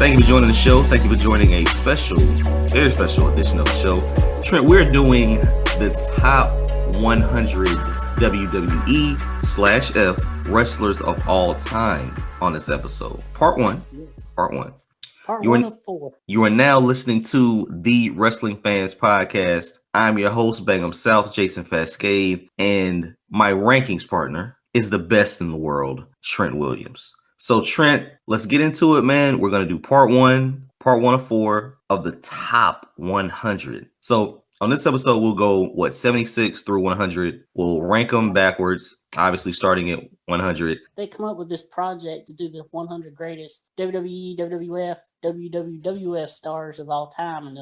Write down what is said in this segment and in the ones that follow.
Thank you for joining the show. Thank you for joining a very special edition of the show. Trent, we're doing the top 100 WWE/F wrestlers of all time on this episode. Part one. Part one of 4. You are now listening to the Wrestling Fans Podcast. I'm your host, BangEm South, Jason Fastkade, and my rankings partner is the best in the world, Trent Williams. So Trent, let's get into it, man. We're going to do part one of 4 of the top 100. So on this episode, we'll go, 76 through 100. We'll rank them backwards, obviously starting at 100. They come up with this project to do the 100 greatest WWE, WWF, WWF stars of all time. And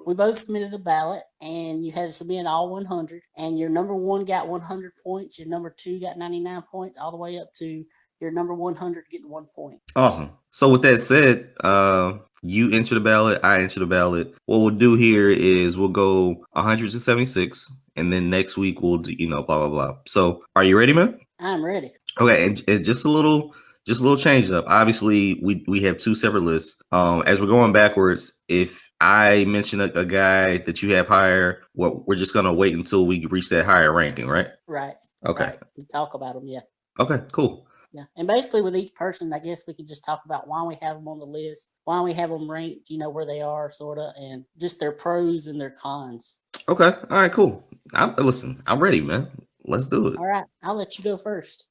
we both submitted a ballot, and you had to submit all 100. And your number 1 got 100 points. Your number 2 got 99 points, all the way up to your number 100 getting 1 point. Awesome. So with that said, you enter the ballot, I enter the ballot. What we'll do here is we'll go 100 to 76, and then next week we'll do, blah, blah, blah. So are you ready, man? I'm ready. Okay, and just a little change up. Obviously, we have 2 separate lists. As we're going backwards, if I mention a guy that you have higher, we're just gonna wait until we reach that higher ranking, right? Right. Okay. Right. To talk about them, yeah. Okay, cool. Yeah, and basically with each person, I guess we could just talk about why we have them on the list, why we have them ranked, where they are, sort of, and just their pros and their cons. Okay, all right, cool. I'm ready, man. Let's do it. All right, I'll let you go first.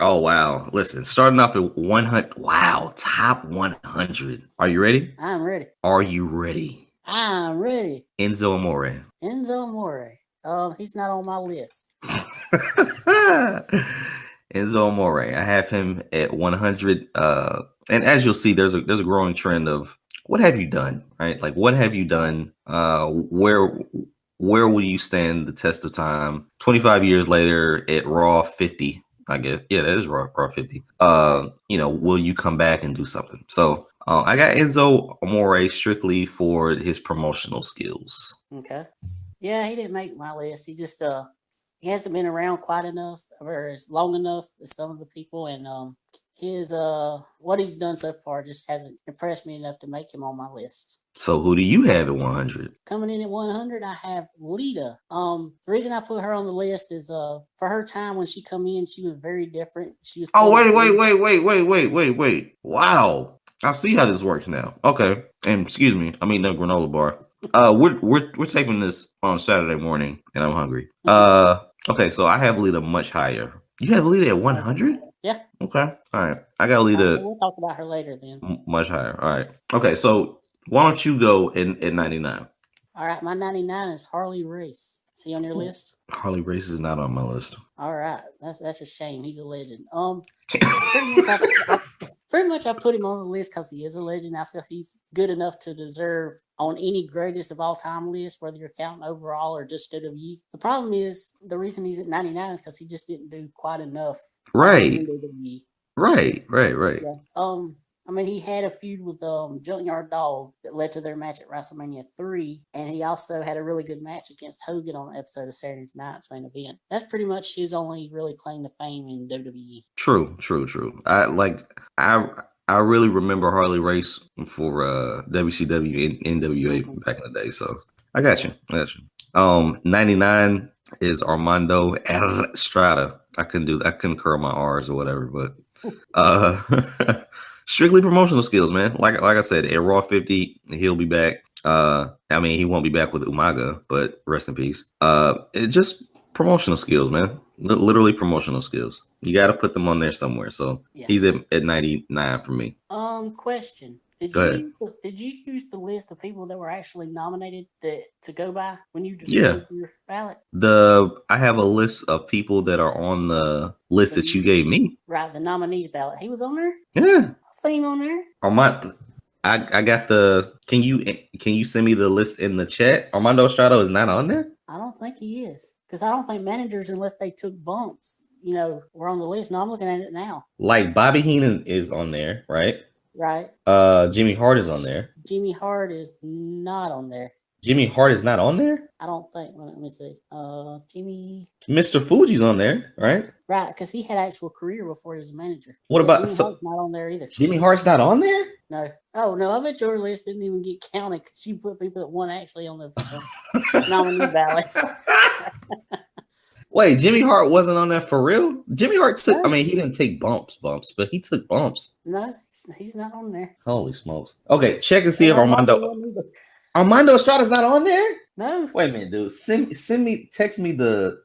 Oh, wow. Listen, starting off at 100. Wow, top 100. Are you ready? I'm ready. Are you ready? I'm ready. Enzo Amore. He's not on my list. Enzo Amore. I have him at 100. And as you'll see, there's a growing trend of what have you done, right? Like, what have you done? Where will you stand the test of time? 25 years later at Raw 50, I guess. Yeah, that is Raw 50. Will you come back and do something? So I got Enzo Amore strictly for his promotional skills. Okay. Yeah, he didn't make my list. He just he hasn't been around quite enough or as long enough as some of the people, and his what he's done so far just hasn't impressed me enough to make him on my list. So who do you have at 100? Coming in at 100, I have Lita. The reason I put her on the list is for her time when she come in, she was very different. She was wait. Wow. I see how this works now. Okay. And excuse me, I mean the granola bar. We're taping this on Saturday morning, and I'm hungry. Okay, so I have Lita much higher. You have Lita at 100? Yeah. Okay. All right. I got Lita. So we'll talk about her later then. Much higher. All right. Okay, so why don't you go in 99? All right, my 99 is Harley Race. Is he on your list? Harley Race is not on my list. All right, that's a shame. He's a legend. Pretty much I put him on the list because he is a legend. I feel he's good enough to deserve on any greatest of all time list, whether you're counting overall or just WWE. The problem is the reason he's at 99 is because he just didn't do quite enough. Right. Right. Yeah. He had a feud with Junkyard Dog that led to their match at WrestleMania 3, and he also had a really good match against Hogan on an episode of Saturday Night's Main Event. That's pretty much his only really claim to fame in WWE. True. I really remember Harley Race for WCW and NWA back in the day, so I got you. 99 is Armando Estrada. I couldn't curl my R's or whatever, but strictly promotional skills, man. Like I said, at Raw 50, he'll be back. He won't be back with Umaga, but rest in peace. It's just promotional skills, man. Literally promotional skills. You got to put them on there somewhere. So yeah. He's at 99 for me. Question. Did you use the list of people that were actually nominated to go by when you decided your ballot? I have a list of people that are on the list that you gave me. Right, the nominees ballot. He was on there? Yeah. I seen him on there. On my I got the. Can you send me the list in the chat? Armando Estrada is not on there. I don't think he is because I don't think managers, unless they took bumps, were on the list. No, I'm looking at it now. Like Bobby Heenan is on there, right? Right. Jimmy Hart is on there. Jimmy Hart is not on there. Jimmy Hart is not on there? I don't think. Let me see. Jimmy. Mr. Fuji's on there, right? Right, because he had actual career before he was a manager. What about Jimmy Hart's not on there either? Jimmy Hart's not on there? No. Oh no, I bet your list didn't even get counted because you put people that weren't actually on the nominee ballot. Wait, Jimmy Hart wasn't on there for real? Jimmy Hart took. No. I mean, he didn't take bumps, but he took bumps. No, he's not on there. Holy smokes! Okay, check and see if Armando Estrada's not on there. No. Wait a minute, dude. Send me. Text me the.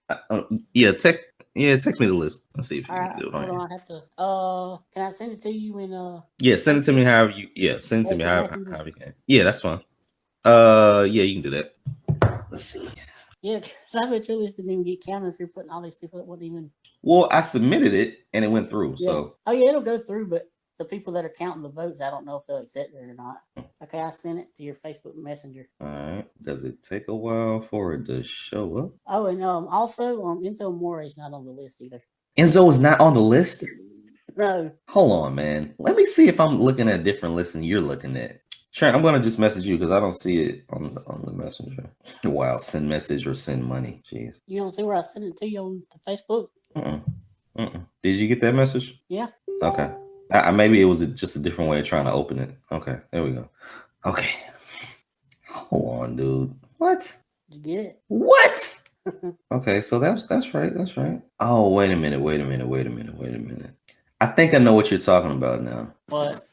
Text me the list. Let's see if you can do it. Hold on, I have to. Can I send it to you in Yeah, send it to me however you. Yeah, send it to me however you can. Yeah, that's fine. Yeah, you can do that. Let's see. Yeah, because I bet your list didn't even get counted if you're putting all these people that wouldn't even. Well, I submitted it and it went through. Yeah. So. Oh yeah, it'll go through, but the people that are counting the votes, I don't know if they'll accept it or not. Okay, I sent it to your Facebook Messenger. All right. Does it take a while for it to show up? Oh, and also Enzo Amore is not on the list either. Enzo is not on the list? No. Hold on, man. Let me see if I'm looking at a different list than you're looking at. Trent, I'm gonna just message you because I don't see it on the messenger. Wow, send message or send money. Jeez. You don't see where I sent it to you on the Facebook? Did you get that message? Yeah. Okay. Maybe it was just a different way of trying to open it. Okay, there we go. Okay. Hold on, dude. What? Did you get it? What? Okay, so that's right. That's right. Oh, wait a minute. I think I know what you're talking about now. What?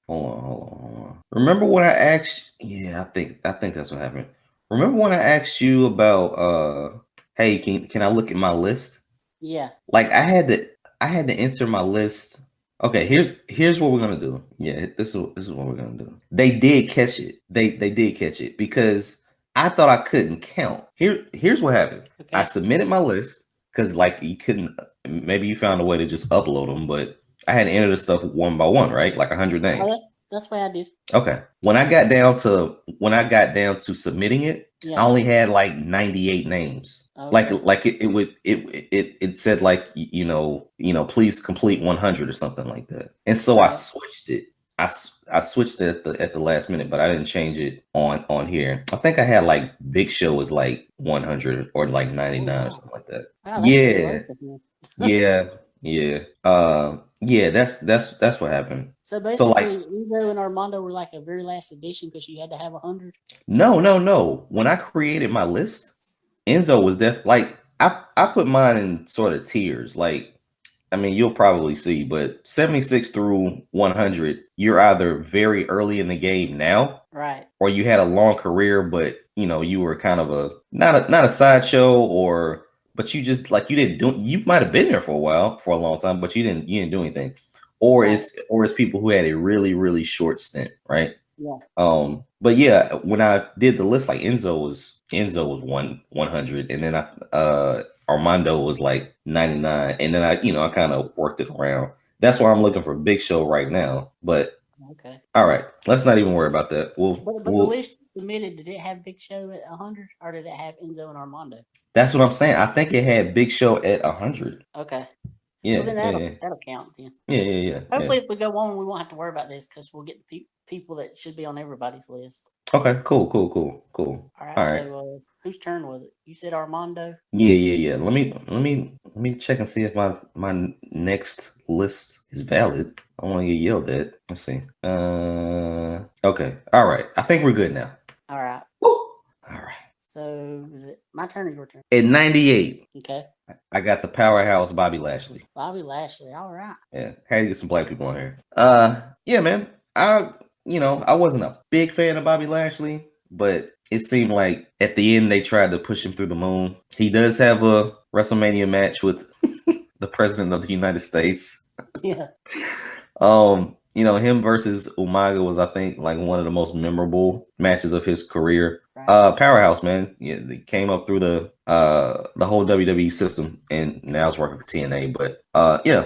Hold on. Remember when I asked? Yeah, I think that's what happened. Remember when I asked you about hey, can I look at my list? Yeah. Like I had to enter my list. Okay, here's what we're gonna do. Yeah, this is what we're gonna do. They did catch it. They did catch it because I thought I couldn't count. Here's what happened. Okay. I submitted my list because like you couldn't. Maybe you found a way to just upload them, but I had to enter the stuff one by one, right? Like 100 names. That's what I did. Okay. When I got down to submitting it, I only had like 98 names. Okay. Like it said like please complete 100 or something like that. And so I switched it. I switched it at the last minute, but I didn't change it on here. I think I had like Big Show was like 100 or like 99 or something like that. Wow, yeah. That's what happened. So basically, Enzo and Armando were like a very last edition because you had to have 100. No. When I created my list, Enzo was like I put mine in sort of tiers. Like, I mean, you'll probably see, but 76 through 100, you're either very early in the game now, right, or you had a long career, but you were kind of not a sideshow but you just like you might have been there for a long time, but you didn't do anything. Or it's people who had a really, really short stint, right? Yeah. But yeah, when I did the list, like Enzo was 100, and then Armando was like 99, and then I kind of worked it around. That's why I'm looking for Big Show right now. But okay, all right, let's not even worry about that. But the list submitted, did it have Big Show at 100, or did it have Enzo and Armando? That's what I'm saying. I think it had Big Show at 100. Okay. Yeah. Well, then that'll count then. Yeah. Hopefully, if we go on, we won't have to worry about this because we'll get the people that should be on everybody's list. Okay. Cool. All right. So, whose turn was it? You said Armando. Yeah. Let me check and see if my next list is valid. I want to get yelled at. Let's see. Okay. All right. I think we're good now. All right. Woo! All right. So is it my turn or your turn? At 98. Okay. I got the powerhouse Bobby Lashley. Bobby Lashley. All right. Yeah. Had to get some black people on here. Yeah, man. I wasn't a big fan of Bobby Lashley, but it seemed like at the end they tried to push him through the moon. He does have a WrestleMania match with the President of the United States. Yeah. Him versus Umaga was, I think, like one of the most memorable matches of his career. Right. Powerhouse, man. Yeah, they came up through the whole WWE system, and now he's working for TNA. But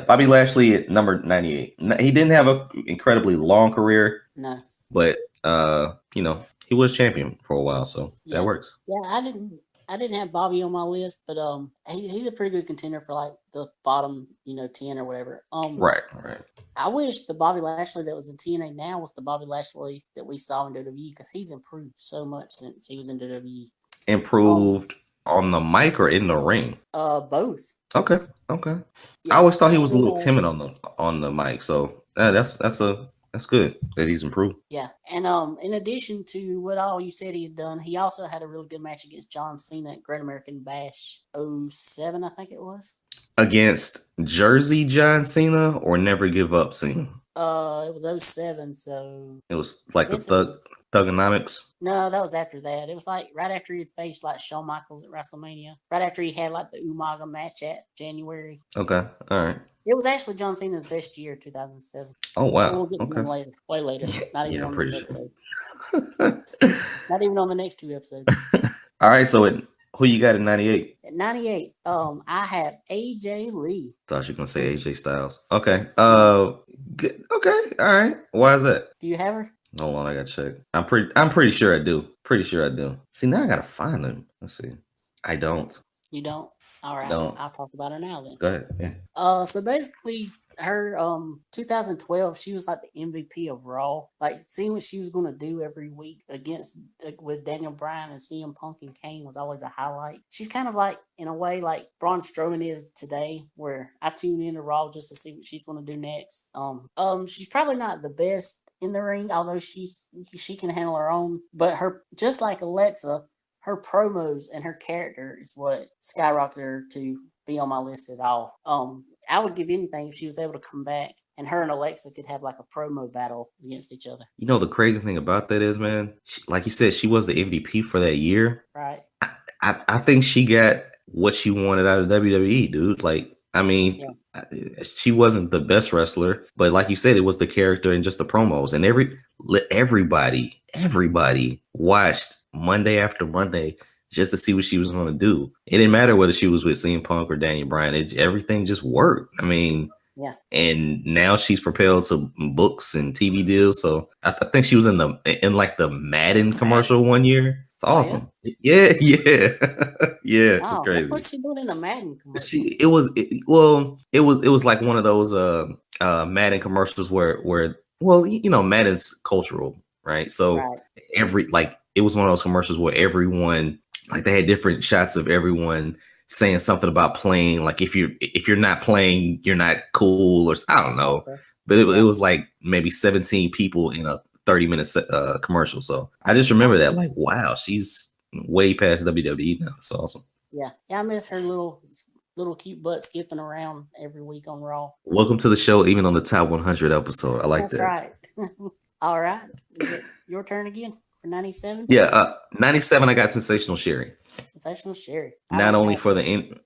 Bobby Lashley at number 98. He didn't have an incredibly long career. No. but he was champion for a while, so that Yeah, works. yeah. I didn't have Bobby on my list, but he's a pretty good contender for like the bottom 10 or whatever. Right, right. I wish the Bobby Lashley that was in TNA now was the Bobby Lashley that we saw in WWE because he's improved so much since he was in WWE. Improved on the mic or in the ring? Both. Okay, okay. I Yeah, always thought he yeah, was a little timid on the mic, so that's good that he's improved. yeah. And in addition to what all you said he had done, he also had a really good match against John Cena at Great American Bash '07, I think it was. Against Jersey John Cena or Never Give Up Cena? It was '07, so It was like I the guess it was. Thugonomics. No, that was after that. It was like right after he had faced like Shawn Michaels at WrestleMania. Right after he had like the Umaga match at January. Okay, all right. It was actually John Cena's best year, 2007. Oh And wow. we'll get to Okay. him later, way later. Yeah, Not even yeah, I'm on this pretty episode. sure. Not even on the next two episodes. All right, so who you got in 98? At 98, I have AJ Lee. Thought you were gonna say AJ Styles. Okay. No. Good. Okay. All right. Why is that? Do you have her? Hold on, I gotta check. I'm pretty sure I do. Pretty sure I do. See, now I gotta find them. Let's see. I don't. You don't? All right, Don't. I'll talk about her now then. Go ahead. Yeah. So basically, her 2012, she was like the MVP of Raw. Like seeing what she was going to do every week against with Daniel Bryan and CM Punk and Kane was always a highlight. She's kind of like in a way like Braun Strowman is today, where I tune into Raw just to see what she's going to do next. She's probably not the best in the ring, although she can handle her own. But her, just like Alexa, her promos and her character is what skyrocketed her to be on my list at all. I would give anything if she was able to come back and her and Alexa could have like a promo battle against each other. You know the crazy thing about that is, man, like you said, she was the MVP for that year. Right. I think she got what she wanted out of WWE, dude. Like, I mean, she wasn't the best wrestler, but like you said, it was the character and just the promos. And everybody watched Monday after Monday just to see what she was going to do. It didn't matter whether she was with CM Punk or Daniel Bryan. Everything just worked. I mean, yeah. And now she's propelled to books and TV deals. So I think she was in like the Madden commercial one year. It's awesome. Oh, yeah. Yeah. Wow, It's crazy. what's she doing in the Madden commercial? It was like one of those Madden commercials where Madden's cultural, right? So it was one of those commercials where everyone, like, they had different shots of everyone saying something about playing. Like if you're not playing, you're not cool, or I don't know. Okay. But it was like maybe 17 people in a 30-minute commercial. So I just remember that, like, wow, she's way past WWE now. It's awesome. Yeah, I miss her little cute butt skipping around every week on Raw. Welcome to the show, even on the top 100 episode. I like That's that. That's right. All right, is it your turn again for 97? Yeah, 97. I got Sensational Sherry. Sensational Sherry. Not only for the in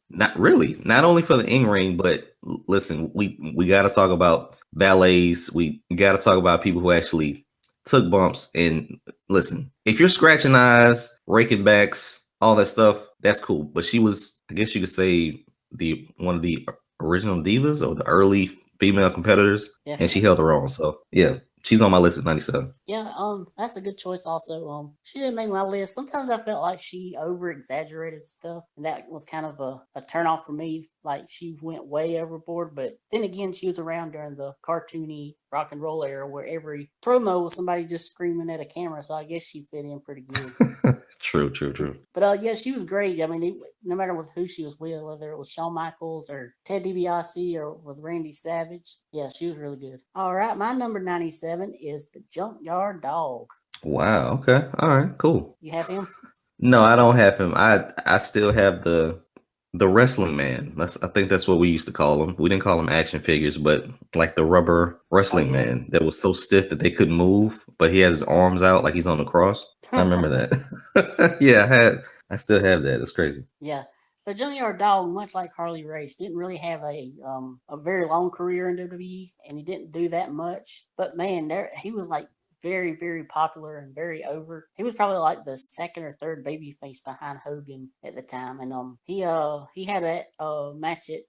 ring, but listen, we got to talk about ballets. We got to talk about people who actually took bumps. And listen, if you're scratching eyes, raking backs, all that stuff, that's cool. But she was, I guess you could say, one of the original divas or the early female competitors. Definitely. And she held her own. So yeah. She's on my list at 97. Yeah, that's a good choice also. She didn't make my list. Sometimes I felt like she over-exaggerated stuff, and that was kind of a turn-off for me. Like, she went way overboard, but then again, she was around during the cartoony rock and roll era where every promo was somebody just screaming at a camera, so I guess she fit in pretty good. True. But yeah, she was great. I mean, no matter with who she was with, whether it was Shawn Michaels or Ted DiBiase or with Randy Savage, yeah, she was really good. All right, my number 97 is the Junkyard Dog. Wow. Okay. All right. Cool. You have him? No, I don't have him. I still have the wrestling man. I think that's what we used to call him. We didn't call him action figures, but like the rubber wrestling man that was so stiff that they couldn't move, but he has his arms out like he's on the cross. I remember that. Yeah, I still have that. It's crazy. Yeah. So Junkyard Dog, much like Harley Race, didn't really have a very long career in WWE, and he didn't do that much. But man, he was like very, very popular and very over. He was probably like the second or third babyface behind Hogan at the time, and he had that match at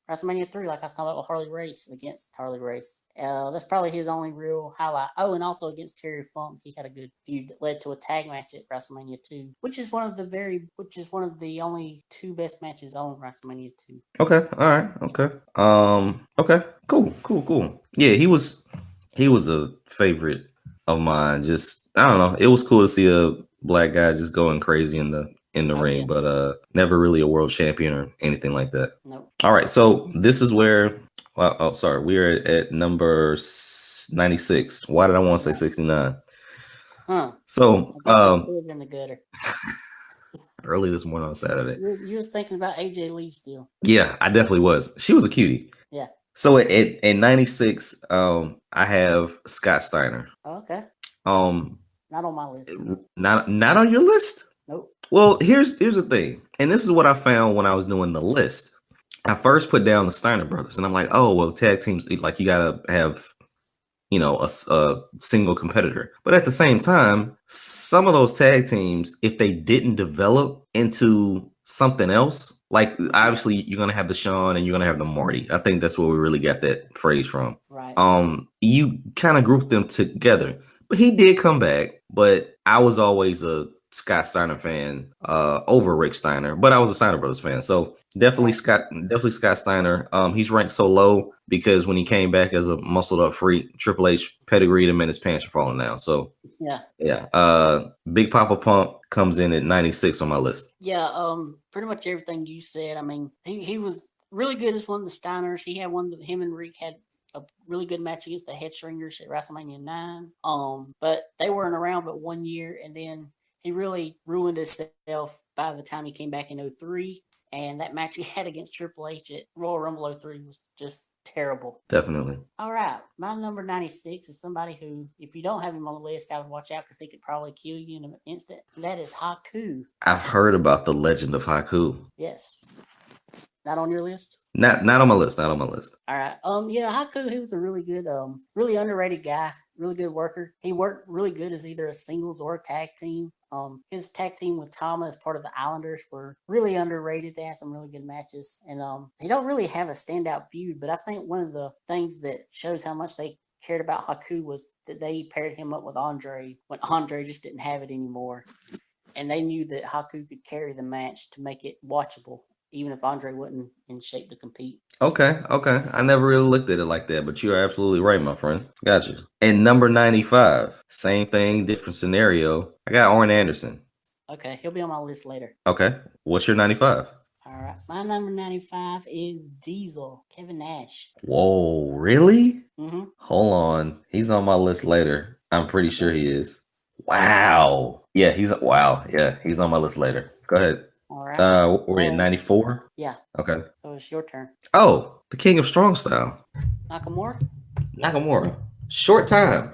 WrestleMania 3, like I was talking about with Harley Race against Harley Race. That's probably his only real highlight. Oh, and also against Terry Funk, he had a good feud that led to a tag match at WrestleMania 2, which is one of the only two best matches on WrestleMania 2. Okay, all right, okay. Okay, cool. Yeah, he was a favorite of mine. Just I don't know. It was cool to see a black guy just going crazy in the ring, Yeah. but never really a world champion or anything like that. Nope. All right, so this is where sorry, we are at number 96. Why did I want to say 69? Huh. So in the gutter. early this morning on Saturday. You was thinking about AJ Lee still. Yeah, I definitely was. She was a cutie. Yeah. So at 96, I have Scott Steiner. Okay. Not on my list. Not on your list? Nope. Well, here's the thing, and this is what I found when I was doing the list. I first put down the Steiner brothers, and I'm like, oh well, tag teams, like you gotta have, you know, a single competitor. But at the same time, some of those tag teams, if they didn't develop into something else, like obviously you're gonna have the Shawn and you're gonna have the Marty. I think that's where we really got that phrase from. Right. You kind of group them together. But he did come back. But I was always a Scott Steiner fan over Rick Steiner, but I was a Steiner Brothers fan. So definitely Scott Steiner. He's ranked so low because when he came back as a muscled up freak, Triple H pedigreed him and his pants were falling down. So yeah. Big Papa Pump comes in at 96 on my list. Yeah, pretty much everything you said. I mean, he was really good as one of the Steiners. He had him and Rick had a really good match against the Headstringers at WrestleMania 9. But they weren't around but 1 year, and then he really ruined himself by the time he came back in 03. And that match he had against Triple H at Royal Rumble 03 was just terrible. Definitely. All right. My number 96 is somebody who, if you don't have him on the list, I would watch out because he could probably kill you in an instant. And that is Haku. I've heard about the legend of Haku. Yes. Not on your list? Not on my list. Not on my list. All right. Haku, he was a really good, really underrated guy, really good worker. He worked really good as either a singles or a tag team. His tag team with Tama as part of the Islanders were really underrated. They had some really good matches, and they don't really have a standout feud. But I think one of the things that shows how much they cared about Haku was that they paired him up with Andre when Andre just didn't have it anymore, and they knew that Haku could carry the match to make it watchable, even if Andre wasn't in shape to compete. Okay. I never really looked at it like that, but you're absolutely right, my friend. Got you. And number 95, same thing, different scenario. I got Arn Anderson. Okay, he'll be on my list later. Okay. What's your 95? All right. My number 95 is Diesel, Kevin Nash. Whoa, really? Mm-hmm. Hold on. He's on my list later. I'm pretty sure he is. Wow. Yeah, he's on my list later. Go ahead. All right. We're in 94? Yeah. Okay. So it's your turn. Oh, the King of Strong Style. Nakamura. Short time.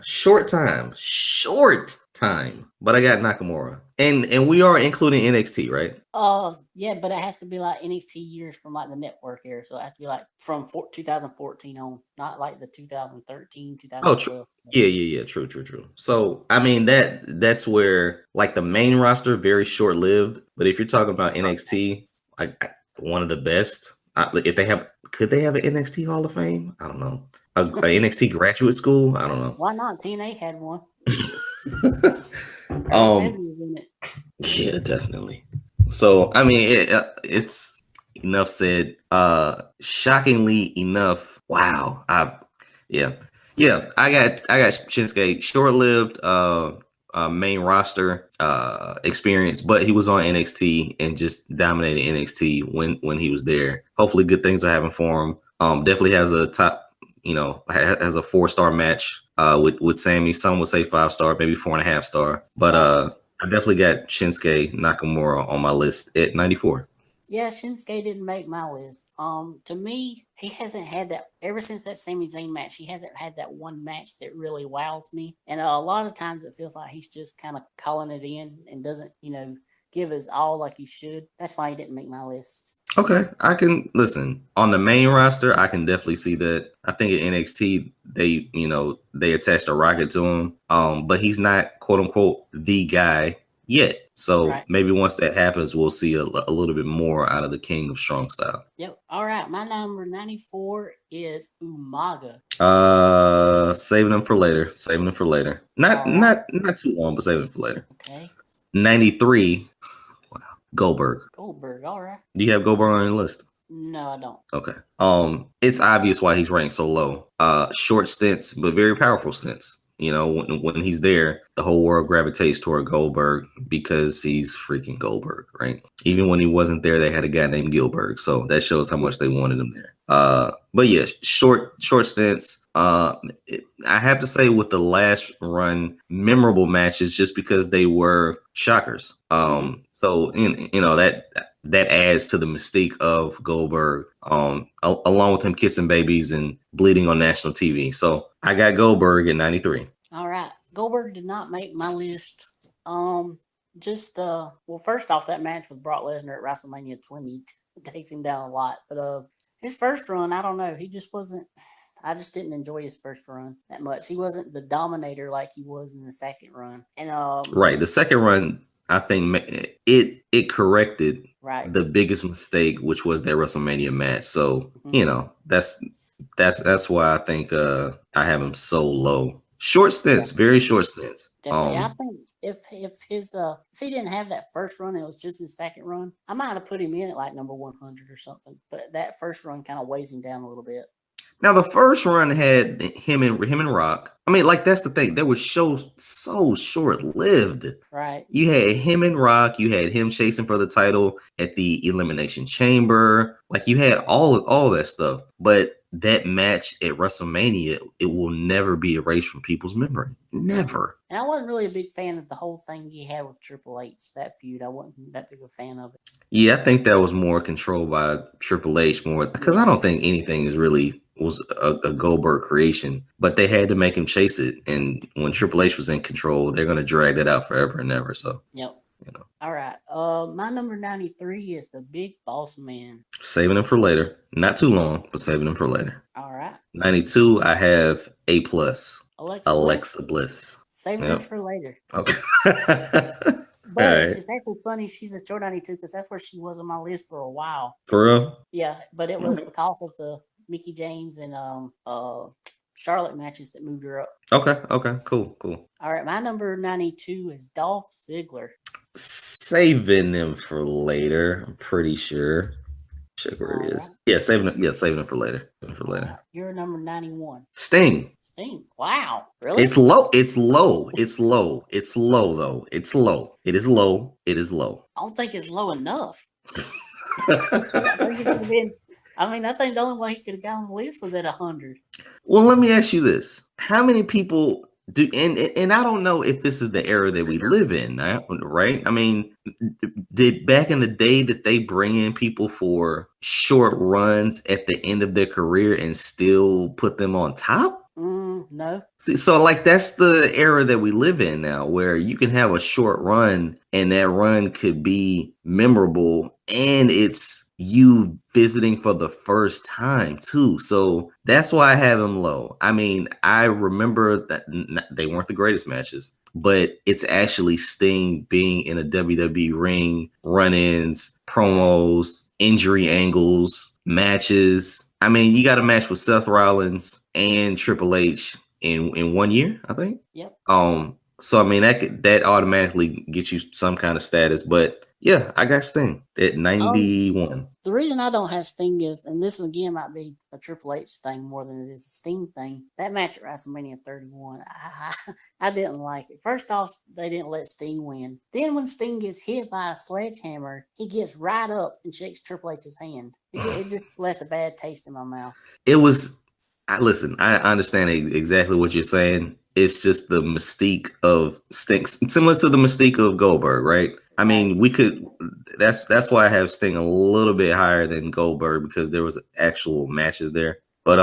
But I got Nakamura. And we are including NXT, right? Yeah, but it has to be like NXT years from like the network era. So it has to be like from 2014 on, not like the 2013, 2012. Oh, true. Yeah. True. So, I mean, that's where like the main roster, very short lived. But if you're talking about NXT, like one of the best, could they have an NXT Hall of Fame? I don't know. A NXT graduate school? I don't know. Why not? TNA had one. Yeah, definitely. So I mean, it's enough said. Shockingly enough, wow. I got Shinsuke, short-lived main roster experience, but he was on NXT and just dominated NXT when he was there. Hopefully good things are happening for him. Definitely has a top, has a 4-star match with Sammy. Some would say 5-star, maybe 4.5 star. But I definitely got Shinsuke Nakamura on my list at 94. Yeah, Shinsuke didn't make my list. To me, he hasn't had that ever since that Sami Zayn match. He hasn't had that one match that really wows me. And a lot of times it feels like he's just kind of calling it in and doesn't, give his all like he should. That's why he didn't make my list. Okay, I can listen on the main roster. I can definitely see that. I think at NXT they attached a rocket to him. But he's not quote unquote the guy yet. So Right. maybe once that happens, we'll see a little bit more out of the King of Strong Style. Yep. All right. My number 94 is Umaga. Saving them for later. Saving them for later. Not All right. not too long, but saving them for later. Okay. 93. Wow. Goldberg. Goldberg. All right. Do you have Goldberg on your list? No, I don't. Okay. It's obvious why he's ranked so low. Short stints, but very powerful stints. You know, when he's there, the whole world gravitates toward Goldberg because he's freaking Goldberg, right? Even when he wasn't there, they had a guy named Gilbert, so that shows how much they wanted him there. But yeah, short stints. I have to say, with the last run, memorable matches just because they were shockers. So you know that adds to the mystique of Goldberg, along with him kissing babies and bleeding on national TV. So I got Goldberg at 93. All right. Goldberg did not make my list. Well, first off, that match with Brock Lesnar at WrestleMania 20 takes him down a lot. But his first run, I don't know. He just wasn't. I just didn't enjoy his first run that much. He wasn't the dominator like he was in the second run. And right, the second run, I think it corrected right. the biggest mistake, which was that WrestleMania match. So you know that's why I think I have him so low. Short stints, very short stints. Definitely. I think if he didn't have that first run, it was just his second run, I might have put him in at like number 100 or something. But that first run kind of weighs him down a little bit. Now the first run had him and Rock. I mean, like that's the thing. They were so short lived. Right. You had him and Rock. You had him chasing for the title at the Elimination Chamber. Like you had all that stuff. But that match at WrestleMania, it will never be erased from people's memory. Never. And I wasn't really a big fan of the whole thing he had with Triple H, that feud. I wasn't that big a fan of it. Yeah, I think that was more controlled by Triple H more because I don't think anything was a Goldberg creation, but they had to make him chase it. And when Triple H was in control, they're going to drag that out forever and ever. So, yep. You know. All right. My number 93 is the Big Boss Man. Saving him for later. Not too long, but saving him for later. All right. 92, I have A+. Alexa Bliss. Saving him for later. Okay. But it's actually funny. She's a short 92 because that's where she was on my list for a while. For real? Yeah, but it was because of the Mickie James and Charlotte matches that moved her up. Okay, cool. All right, my number 92 is Dolph Ziggler. Saving him for later, I'm pretty sure. Check where it is. Right. Yeah, saving him for later. Right. You're number 91. Sting. Wow, really? It's low though. It's low. It is low. It is low. I don't think it's low enough. I think the only way he could have got on the list was at 100. Well, let me ask you this: how many people do? And I don't know if this is the era that we live in, right? I mean, did back in the day that they bring in people for short runs at the end of their career and still put them on top? No. See, so like that's the era that we live in now, where you can have a short run and that run could be memorable, and it's you visiting for the first time too. So that's why I have them low. I mean, I remember that they weren't the greatest matches, but it's actually Sting being in a WWE ring, run-ins, promos, injury angles, matches. I mean, you got a match with Seth Rollins and Triple H in 1 year, I think. Yep. So I mean that automatically gets you some kind of status, but yeah, I got Sting at 91. The reason I don't have Sting is, and this again might be a Triple H thing more than it is a Sting thing. That match at WrestleMania 31, I didn't like it. First off, they didn't let Sting win. Then when Sting gets hit by a sledgehammer, he gets right up and shakes Triple H's hand. It just left a bad taste in my mouth. It was. Listen, I understand exactly what you're saying. It's just the mystique of Sting, similar to the mystique of Goldberg, right? I mean, we could. That's why I have Sting a little bit higher than Goldberg because there was actual matches there. But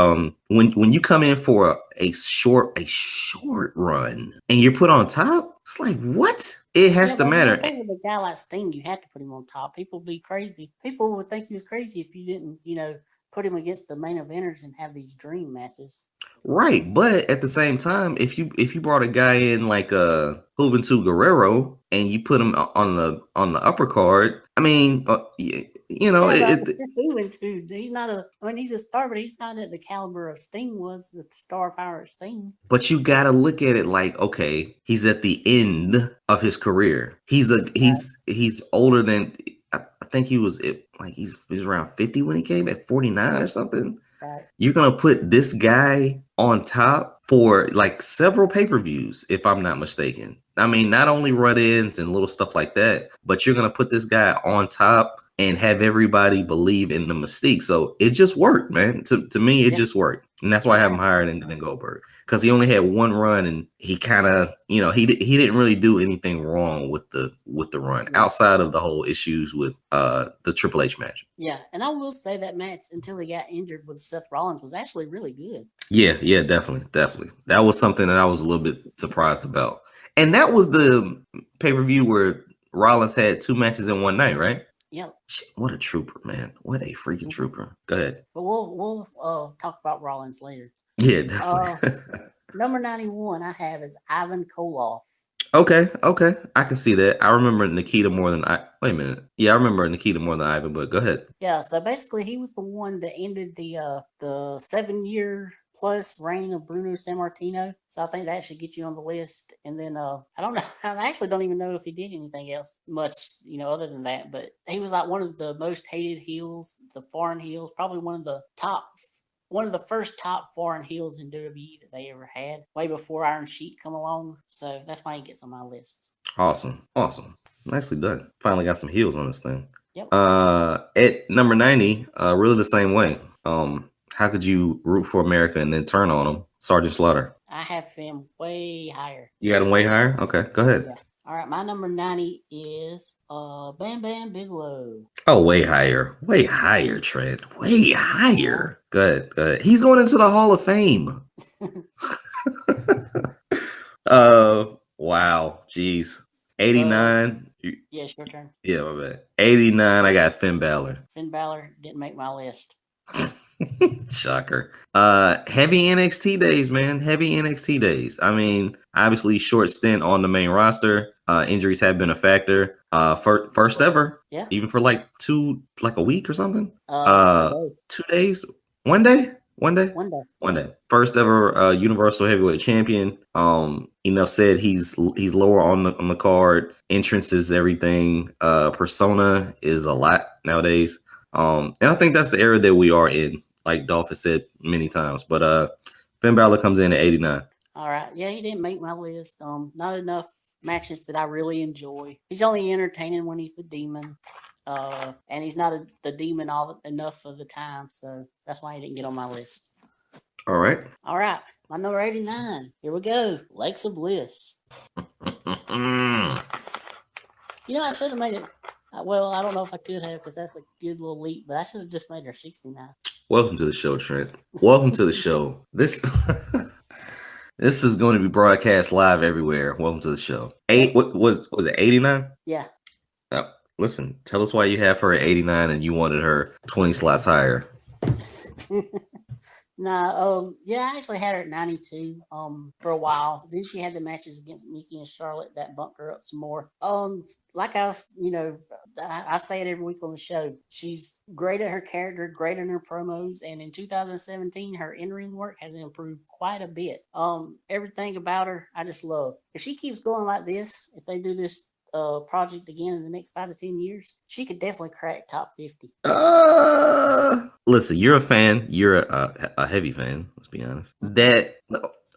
when you come in for a short run and you're put on top, it's like what? It has to matter. With a guy like Sting, you have to put him on top. People would be crazy. People would think he was crazy if you didn't, put him against the main eventers and have these dream matches. Right, but at the same time, if you brought a guy in like who Juventud Guerrero and you put him on the upper card, I mean, you know, Yeah, but Juventud, he's not a. I mean, he's a star, but he's not at the caliber of Sting was, the star power of Sting. but you got to look at it like, okay, he's at the end of his career. He's older than, I think he was he's around 50 when he came at 49 or something. Right. You're gonna put this guy on top for like several pay-per-views, if I'm not mistaken. I mean, not only run-ins and little stuff like that, but you're gonna put this guy on top and have everybody believe in the mystique. So it just worked, man. To me, it just worked. And that's why I have him higher than Goldberg. Because he only had one run and he kind of, you know, he didn't really do anything wrong with the run outside of the whole issues with the Triple H match. Yeah, and I will say that match until he got injured with Seth Rollins was actually really good. Yeah, definitely. That was something that I was a little bit surprised about. And that was the pay-per-view where Rollins had 2 matches in one night, right? Yep. What a trooper, man. What a freaking trooper. Go ahead. But we'll talk about Rollins later. Yeah, definitely. Number 91 I have is Ivan Koloff. Okay. I can see that. I remember Nikita more than wait a minute. Yeah, I remember Nikita more than Ivan, but go ahead. Yeah, so basically he was the one that ended the 7-year plus reign of Bruno Sammartino. So I think that should get you on the list. And then I don't know. I actually don't even know if he did anything else much, you know, other than that. But he was like one of the most hated heels, the foreign heels, probably one of the first top foreign heels in WWE that they ever had, way before Iron Sheik come along. So that's why he gets on my list. Awesome. Nicely done. Finally got some heels on this thing. Yep. At number 90, really the same way. How could you root for America and then turn on him? Sergeant Slaughter. I have him way higher. You got him way higher? Okay, go ahead. Yeah. All right, my number 90 is Bam Bam Bigelow. Oh, way higher, Trent. Way higher. Go ahead. He's going into the Hall of Fame. Wow, jeez. 89. Yes, your turn. Yeah, my bad. 89. I got Finn Balor. Finn Balor didn't make my list. Shocker. Heavy NXT days, man. Heavy NXT days. I mean, obviously short stint on the main roster. Injuries have been a factor. First ever. Yeah. Even for like a week or something. 2 days. 1 day. One day. First ever Universal Heavyweight Champion. Enough said he's lower on the card. Entrances, everything. Persona is a lot nowadays. And I think that's the era that we are in, like Dolph has said many times. But Finn Balor comes in at 89. All right. Yeah, he didn't make my list. Not enough matches that I really enjoy. He's only entertaining when he's the Demon. And he's not the Demon enough of the time. So that's why he didn't get on my list. All right. My number 89. Here we go. Alexa Bliss. You know, I should have made it. Well, I don't know if I could have because that's a good little leap, but I should have just made her 69. Welcome to the show, Trent. Welcome to the show. This is going to be broadcast live everywhere. Welcome to the show. What was it? 89? Yeah. Listen, tell us why you have her at 89 and you wanted her 20 slots higher. Yeah, I actually had her at 92 for a while. Then she had the matches against Mickey and Charlotte that bumped her up some more. Like I say it every week on the show. She's great at her character, great in her promos, and in 2017, her in-ring work has improved quite a bit. Everything about her, I just love. If she keeps going like this, if they do this project again in the next 5 to 10 years, she could definitely crack top 50. Listen, you're a fan. You're a heavy fan. Let's be honest.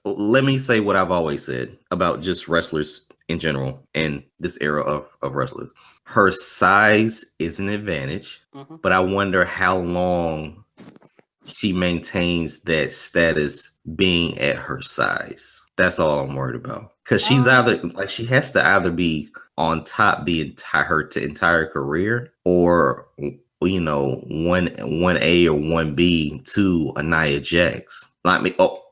Let me say what I've always said about just wrestlers in general and this era of wrestlers. Her size is an advantage, but I wonder how long she maintains that status being at her size. That's all I'm worried about. Because she's she has to either be on top the entire career, or 1A or 1B to a Nia Jax.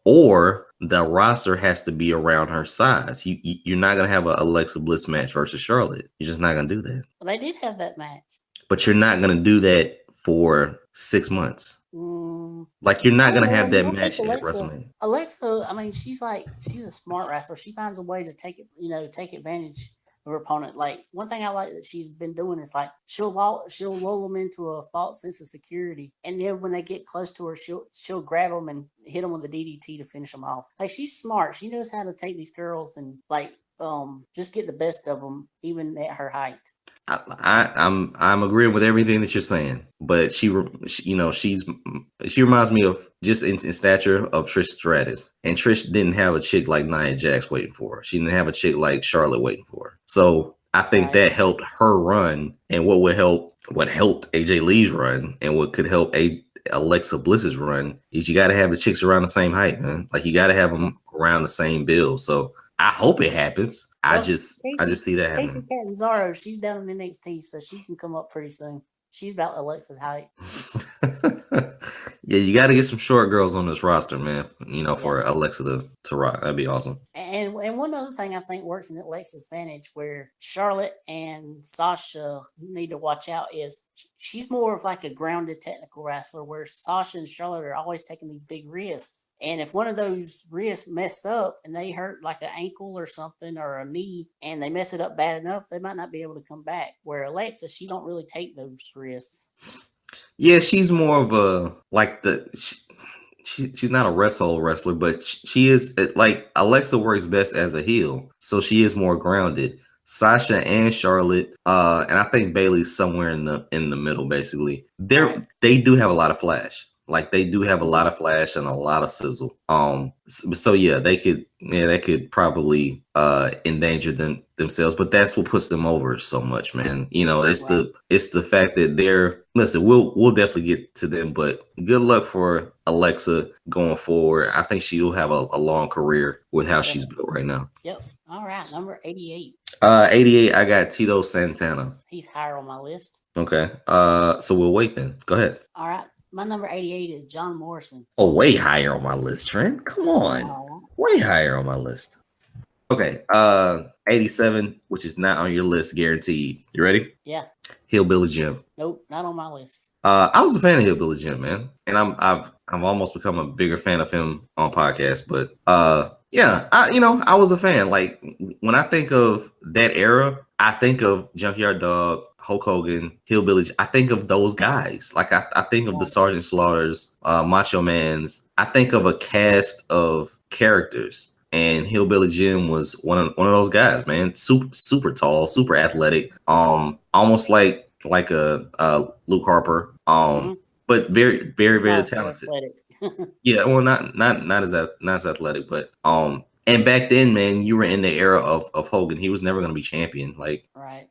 Or the roster has to be around her size. You're not gonna have a Alexa Bliss match versus Charlotte. You're just not gonna do that. Well, they did have that match. But you're not gonna do that for 6 months. Mm, Like you're not I don't gonna know. I have mean, that I think match at WrestleMania. Alexa. I mean, she's a smart wrestler. She finds a way to take advantage of her opponent. Like one thing I like that she's been doing is like she'll lull them into a false sense of security, and then when they get close to her, she'll grab them and hit them with a DDT to finish them off. Like she's smart. She knows how to take these girls and like just get the best of them, even at her height. I'm agreeing with everything that you're saying, but she reminds me of just in stature of Trish Stratus, and Trish didn't have a chick like Nia Jax waiting for her. She didn't have a chick like Charlotte waiting for her. So I think that helped her run, and what helped AJ Lee's run, and what could help Alexa Bliss's run is you got to have the chicks around the same height, man. Like you got to have them around the same build. So I hope it happens. I just see that happening. Casey Catanzaro, she's down in NXT, so she can come up pretty soon. She's about Alexa's height. Yeah, you got to get some short girls on this roster, man. For Alexa to rock, that'd be awesome. And one other thing I think works in Alexa's advantage, where Charlotte and Sasha need to watch out, is she's more of like a grounded technical wrestler, where Sasha and Charlotte are always taking these big risks. And if one of those risks mess up and they hurt like an ankle or something or a knee, and they mess it up bad enough, they might not be able to come back. Where Alexa, she don't really take those risks. Yeah, she's more of a like she's not a wrestler, but she is like Alexa works best as a heel, so she is more grounded. Sasha and Charlotte, and I think Bayley's somewhere in the middle. Basically, they do have a lot of flash. Like they do have a lot of flash and a lot of sizzle. So yeah, they could probably endanger themselves, but that's what puts them over so much, man. It's the fact that listen, we'll definitely get to them, but good luck for Alexa going forward. I think she'll have a long career with how she's built right now. Yep. All right, number 88. 88, I got Tito Santana. He's higher on my list. Okay. So we'll wait then. Go ahead. All right. My number 88 is John Morrison. Oh, way higher on my list, Trent. Come on. Way higher on my list. Okay. 87, which is not on your list, guaranteed. You ready? Yeah. Hillbilly Jim. Nope, not on my list. I was a fan of Hillbilly Jim, man. And I've almost become a bigger fan of him on podcasts, but yeah, I was a fan. Like when I think of that era, I think of Junkyard Dog, Hulk Hogan, Hillbilly. I think of those guys. Like I think of the Sergeant Slaughters, Macho Mans. I think of a cast of characters, and Hillbilly Jim was one of those guys, man. Super tall, super athletic. Almost like a Luke Harper. But very, very, very talented. Yeah, well, not as athletic, but and back then, man, you were in the era of Hogan. He was never going to be champion, like right.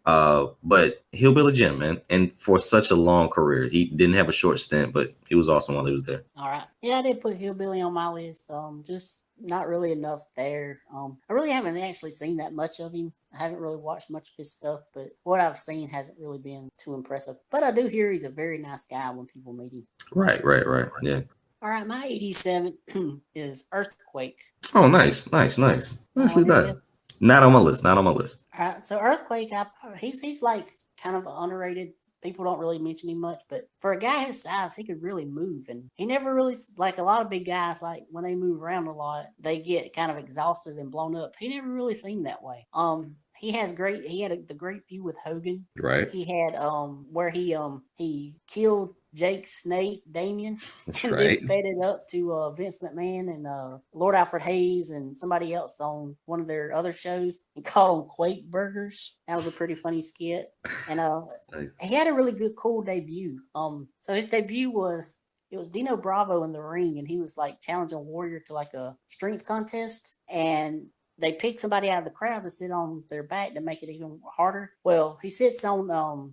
But Hillbilly Jim, man, and for such a long career, he didn't have a short stint, but he was awesome while he was there. All right, yeah, I did put Hillbilly on my list. Just not really enough there. I really haven't actually seen that much of him. I haven't really watched much of his stuff, but what I've seen hasn't really been too impressive. But I do hear he's a very nice guy when people meet him. Right, yeah. All right, my 87 is Earthquake. Oh, nice. Nicely done. Not on my list. All right, so Earthquake, he's like kind of underrated. People don't really mention him much, but for a guy his size, he could really move. And he never really, like a lot of big guys, like when they move around a lot, they get kind of exhausted and blown up. He never really seemed that way. He had the great feud with Hogan. Right. He had where he killed Jake Snake Damien and right. then fed it up to Vince McMahon and Lord Alfred Hayes and somebody else on one of their other shows and called them Quake Burgers. That was a pretty funny skit. And nice. He had a really cool debut. So his debut was Dino Bravo in the ring, and he was like challenging Warrior to like a strength contest, and they picked somebody out of the crowd to sit on their back to make it even harder. Well, he sits on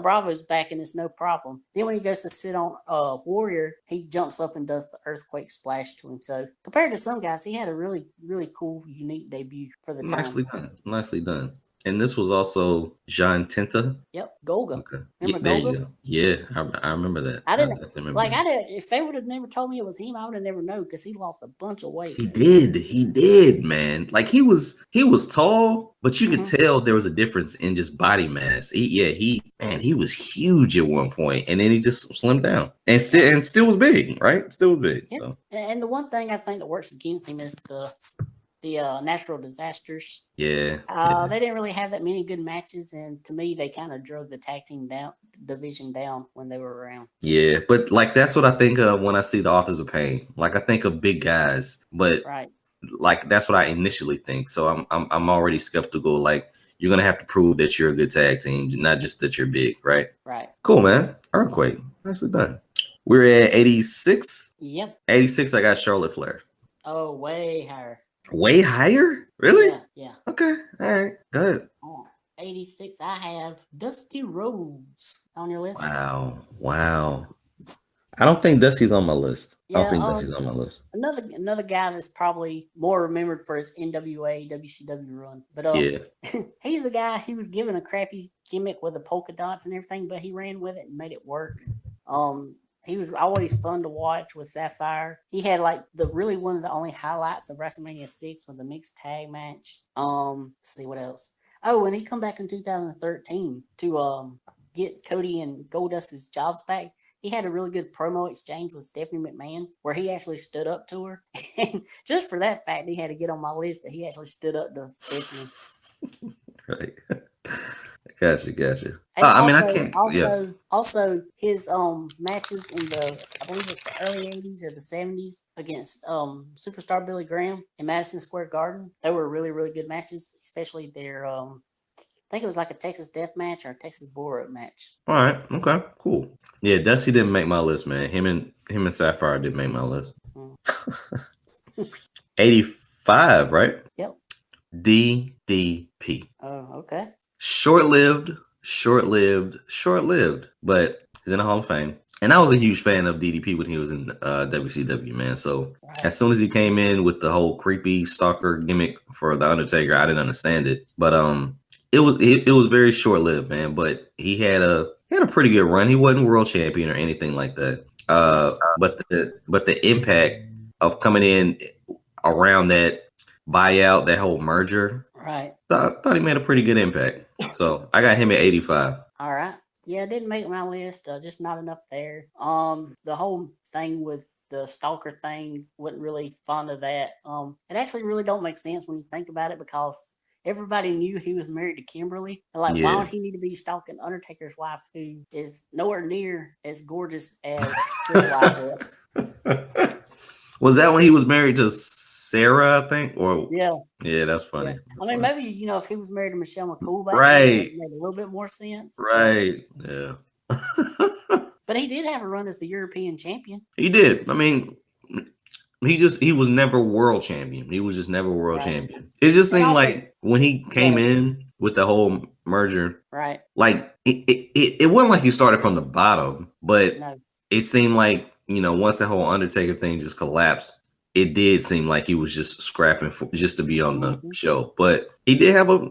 Bravo's back and it's no problem. Then when he goes to sit on Warrior, he jumps up and does the earthquake splash to him. So compared to some guys, he had a really, really cool, unique debut for the time. Nicely done. And this was also John Tenta. Yep, Golga. Okay. Remember there Golga? You go. Yeah, I remember that. I didn't if they would have never told me it was him, I would have never known because he lost a bunch of weight. He did, man. Like he was tall, but you could tell there was a difference in just body mass. He was huge at one point, and then he just slimmed down, and still was big, right? Still was big. Yeah. So, and the one thing I think that works against him is the natural disasters. yeah. They didn't really have that many good matches, and to me, they kind of drug the tag team division down when they were around. Yeah, but like that's what I think of when I see the Authors of Pain. Like I think of big guys, but Right. like that's what I initially think. So I'm already skeptical. Like you're gonna have to prove that you're a good tag team, not just that you're big, right? Right. Cool, man. Earthquake. Nicely done. We're at 86. Yep. 86. I got Charlotte Flair. Oh, way higher. Way higher? Really? Yeah. Okay. All right. Good. 86. I have Dusty Rhodes on your list. Wow. I don't think Dusty's on my list. Yeah, I don't think Dusty's on my list. Another guy that's probably more remembered for his NWA WCW run, but he's the guy. He was given a crappy gimmick with the polka dots and everything, but he ran with it and made it work. He was always fun to watch with Sapphire. He had like one of the only highlights of WrestleMania 6 with the mixed tag match. Let's see what else. Oh, and he come back in 2013 to get Cody and Goldust's jobs back. He had a really good promo exchange with Stephanie McMahon where he actually stood up to her. And just for that fact, he had to get on my list that he actually stood up to Stephanie. Right. Gotcha. Also, his matches in I believe it's the early 80s or the 70s against Superstar Billy Graham in Madison Square Garden. They were really, really good matches, especially their I think it was like a Texas Death Match or a Texas Bull Rope match. All right. Okay. Cool. Yeah, Dusty didn't make my list, man. Him and Sapphire didn't make my list. 85, right? Yep. DDP. Oh, okay. Short-lived, but he's in the Hall of Fame. And I was a huge fan of DDP when he was in WCW, man. So as soon as he came in with the whole creepy stalker gimmick for the Undertaker, I didn't understand it. But it was very short-lived, man. But he had a pretty good run. He wasn't world champion or anything like that. But the impact of coming in around that buyout, that whole merger, right? Thought he made a pretty good impact. So I got him at 85. All right. Yeah, it didn't make my list. Just not enough there. The whole thing with the stalker thing, wasn't really fond of that. It actually really don't make sense when you think about it because everybody knew he was married to Kimberly. Why would he need to be stalking Undertaker's wife, who is nowhere near as gorgeous as his wife was? Was that when he was married to Sarah, I think? Or yeah, that's funny. Yeah. I mean, maybe if he was married to Michelle McCool back then, it made a little bit more sense. Right. Yeah. But he did have a run as the European champion. He did. I mean, he was never world champion. He was just never world champion. It just seemed like when he came in with the whole merger, right? Like it wasn't like he started from the bottom, but it seemed like, once the whole Undertaker thing just collapsed, it did seem like he was just scrapping just to be on the show. But he did have a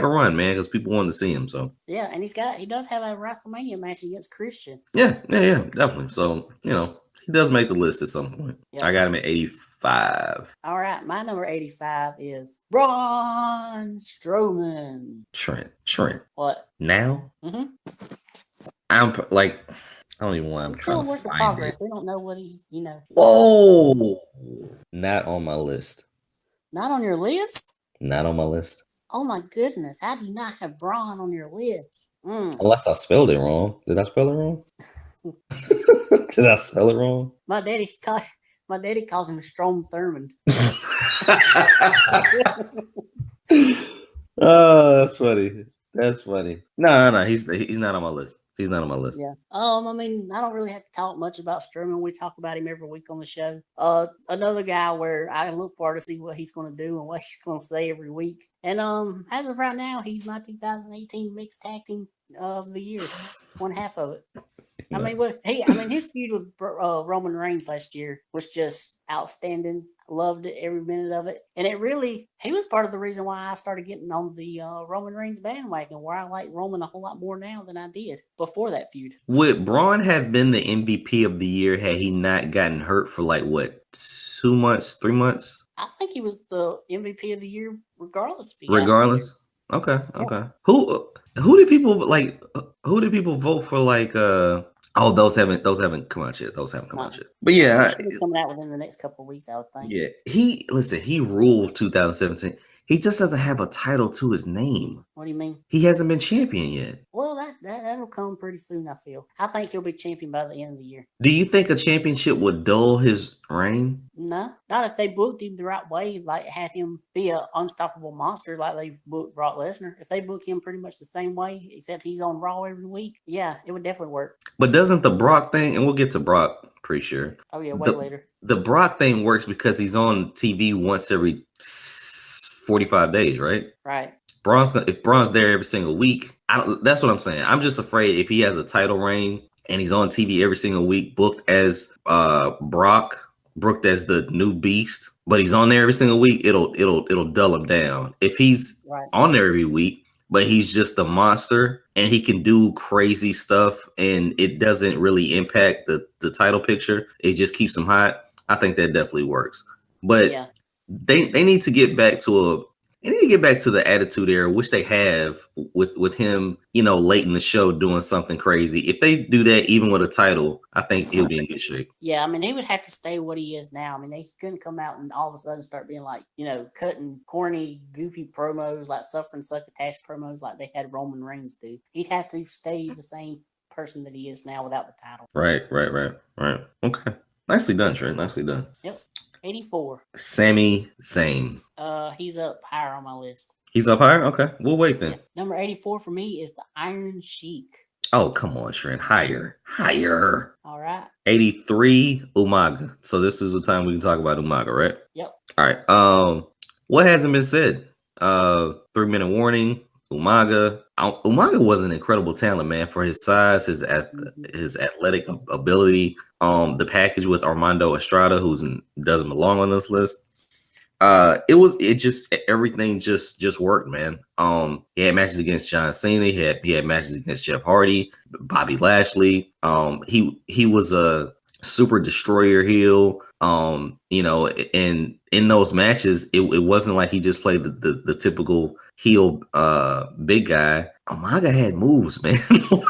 run, man, because people wanted to see him. So yeah, and he does have a WrestleMania match against Christian. Yeah, definitely. So he does make the list at some point. Yep. I got him at 85. All right, my number 85 is Braun Strowman. Trent. What now? I'm like, I don't even want. I'm still work in progress. We don't know what he, Whoa! Not on my list. Not on your list? Not on my list. Oh my goodness! How do you not have Braun on your list? Unless I spelled it wrong. Did I spell it wrong? Did I spell it wrong? My daddy calls him Strom Thurmond. Oh, that's funny. No, he's not on my list. He's not on my list. Yeah. I mean, I don't really have to talk much about Strowman. We talk about him every week on the show. Another guy where I look forward to see what he's going to do and what he's going to say every week. And as of right now, he's my 2018 mixed tag team of the year. One half of it. I mean, his feud with Roman Reigns last year was just outstanding. Loved it, every minute of it. And he was part of the reason why I started getting on the Roman Reigns bandwagon, where I like Roman a whole lot more now than I did before that feud. Would Braun have been the MVP of the year had he not gotten hurt for 2 months, 3 months? I think he was the MVP of the year regardless. Regardless? Okay. Yeah. Okay. Who did people like? Who did people vote for? Like, oh, those haven't come out yet. Those haven't come out yet. But They yeah, should be coming out within the next couple of weeks, I would think. yeah. He ruled 2017. He just doesn't have a title to his name. What do you mean? He hasn't been champion yet. Well, that'll come pretty soon. I feel. I think he'll be champion by the end of the year. Do you think a championship would dull his reign? No, not if they booked him the right way, like had him be an unstoppable monster like they've booked Brock Lesnar. If they book him pretty much the same way, except he's on Raw every week, yeah, it would definitely work. But doesn't the Brock thing, and we'll get to Brock, pretty sure. Oh yeah, way later. The Brock thing works because he's on TV once every 45 days, right? Right. If Braun's there every single week, that's what I'm saying. I'm just afraid if he has a title reign and he's on TV every single week, booked as Brock, booked as the new beast, but he's on there every single week, it'll dull him down. If he's on there every week, but he's just a monster and he can do crazy stuff and it doesn't really impact the title picture, it just keeps him hot, I think that definitely works. But they need to get back to the attitude era, which they have with him, late in the show doing something crazy. If they do that even with a title, I think he'll be in good shape. Yeah, I mean, he would have to stay what he is now. I mean, he couldn't come out and all of a sudden start being like, cutting corny, goofy promos, like suffer and suck attached promos like they had Roman Reigns do. He'd have to stay the same person that he is now without the title. Right. Okay. Nicely done, Trent. Nicely done. Yep. 84. Sami Zayn. He's up higher on my list. He's up higher? Okay. We'll wait then. Yeah. Number 84 for me is the Iron Sheik. Oh, come on, Trent. Higher. All right. 83, Umaga. So this is the time we can talk about Umaga, right? Yep. All right. What hasn't been said? 3-minute warning. Umaga was an incredible talent, man, for his size, his athletic ability. The package with Armando Estrada, doesn't belong on this list. Everything just worked, man. He had matches against John Cena. He had matches against Jeff Hardy, Bobby Lashley. He was a super destroyer heel. And in those matches, it wasn't like he just played the typical heel big guy. Umaga had moves, man.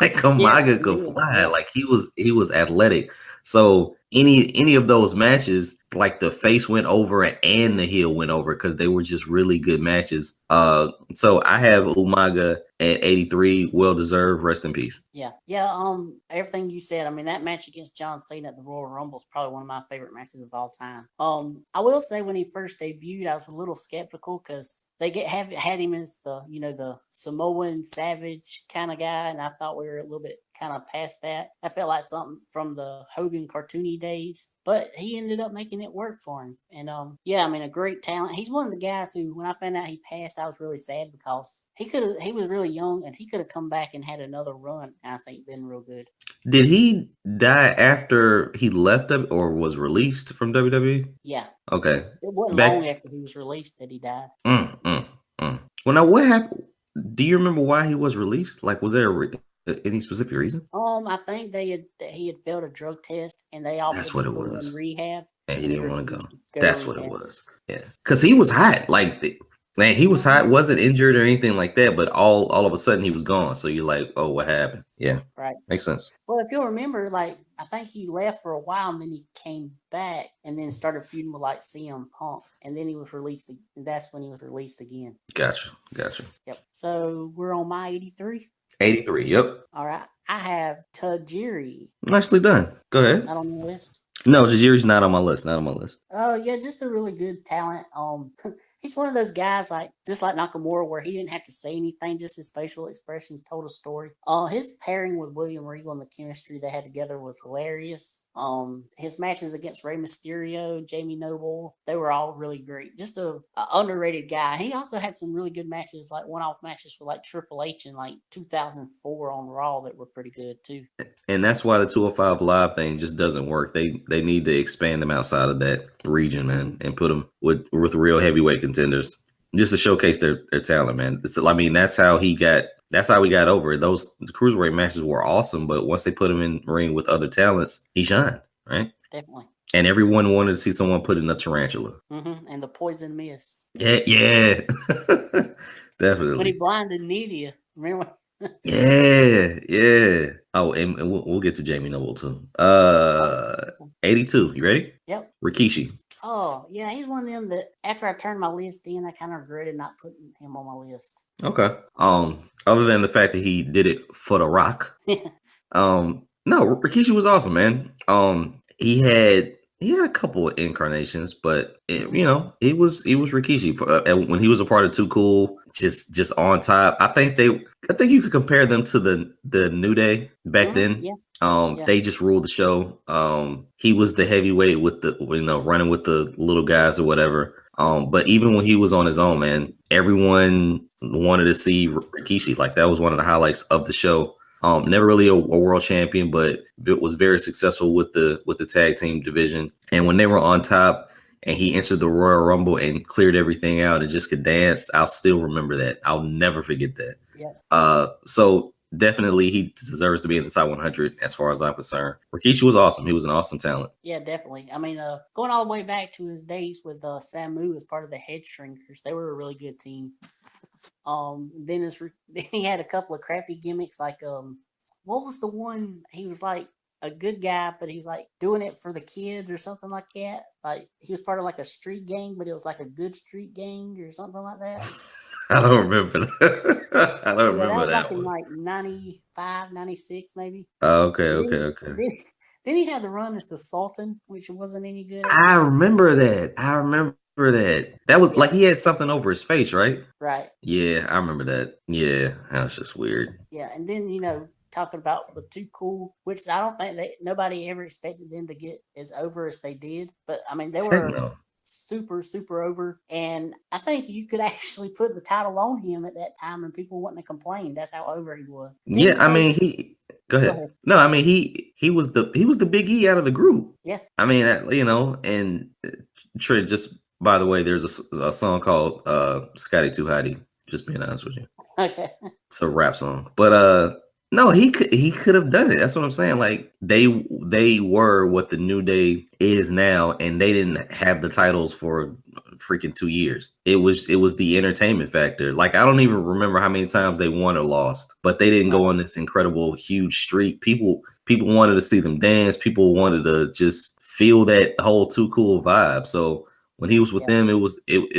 Like Umaga could fly. Like he was athletic. So any of those matches, like the face went over and the heel went over because they were just really good matches. So I have Umaga at 83, well deserved. Rest in peace. Yeah. Everything you said. I mean, that match against John Cena at the Royal Rumble is probably one of my favorite matches of all time. I will say when he first debuted, I was a little skeptical because they had him as the Samoan savage kind of guy, and I thought we were a little bit kind of past that. I felt like something from the Hogan cartoony days, but he ended up making it work for him. And a great talent. He's one of the guys who, when I found out he passed, I was really sad because he was really young and he could have come back and had another run. And I think been real good. Did he die after he left or was released from WWE? Yeah. Okay. It wasn't long after he was released that he died. Well, now what happened? Do you remember why he was released? Like, was there any specific reason? I think he had failed a drug test and they offered That's what it him was. Rehab. And he didn't want to go. That's what it was. Yeah. Because he was hot. He was hot, wasn't injured or anything like that, but all of a sudden he was gone. So you're like, oh, what happened? Yeah. Right. Makes sense. Well, if you'll remember, I think he left for a while and then he came back and then started feuding with CM Punk. And then he was released. That's when he was released again. Gotcha. Yep. So we're on my 83. 83. Yep. All right. I have Tajiri. Nicely done. Go ahead. Not on the list. No, Tajiri's not on my list. Oh, yeah, just a really good talent. He's one of those guys just like Nakamura where he didn't have to say anything, just his facial expressions told a story. His pairing with William Regal and the chemistry they had together was hilarious. His matches against Rey Mysterio, Jamie Noble, they were all really great. Just a underrated guy. He also had some really good matches, one-off matches with Triple H in 2004 on Raw that were pretty good too. And that's why the 205 Live thing just doesn't work. They need to expand them outside of that region, man, and put them with real heavyweight contenders just to showcase their talent, man. That's how he got over it. The cruiserweight matches were awesome, but once they put him in ring with other talents, he shined, right? Definitely. And everyone wanted to see someone put in the tarantula. And the poison mist. Yeah. When he Definitely. blinded Nidia. Remember? Yeah. Oh, and we'll get to Jamie Noble too. 82. You ready? Yep. Rikishi. Oh, yeah, he's one of them that after I turned my list in, I kind of regretted not putting him on my list. Okay. Other than the fact that he did it for The Rock, no, Rikishi was awesome, man. He had a couple of incarnations, but he was Rikishi. And when he was a part of Too Cool, just on top. I think you could compare them to the New Day back then. Yeah. They just ruled the show. He was the heavyweight with the running with the little guys or whatever. But even when he was on his own, man, everyone wanted to see Rikishi. Like that was one of the highlights of the show. Never really a world champion, but it was very successful with the tag team division. And when they were on top and he entered the Royal Rumble and cleared everything out and just could dance, I'll still remember that. I'll never forget that. Yeah. So definitely he deserves to be in the top 100 as far as I'm concerned. Rikishi was awesome. He was an awesome talent. Yeah, definitely. I mean, going all the way back to his days with Samu as part of the Head Shrinkers, they were a really good team. Then he had a couple of crappy gimmicks like what was the one? He was like a good guy, but he's like doing it for the kids or something like that. Like he was part of like a street gang, but it was like a good street gang or something like that. I don't remember that. I don't Yeah, that remember was like that in one. like 95, 96 maybe. Okay, And okay. then he had the run as the Sultan, which wasn't any good at the I time. remember that. That was like he had something over his face, right? Right. Yeah, I remember that. Yeah, that was just weird. Yeah, and then talking about with Too Cool, which I don't think nobody ever expected them to get as over as they did. But I mean, they Heck were no. super over, and I think you could actually put the title on him at that time, and people wouldn't have complained. That's how over he was. Yeah, Then I so mean go go ahead. ahead. No, I mean he was the big E out of the group. Yeah. I mean, and Trent, just by the way, there's a song called Scotty Too Hotty, just being honest with you. Okay. It's a rap song. But no, he could have done it. That's what I'm saying. Like they were what the New Day is now, and they didn't have the titles for freaking 2 years. It was the entertainment factor. Like I don't even remember how many times they won or lost, but they didn't go on this incredible huge streak. People wanted to see them dance. People wanted to just feel that whole Too Cool vibe. So when he was with them, it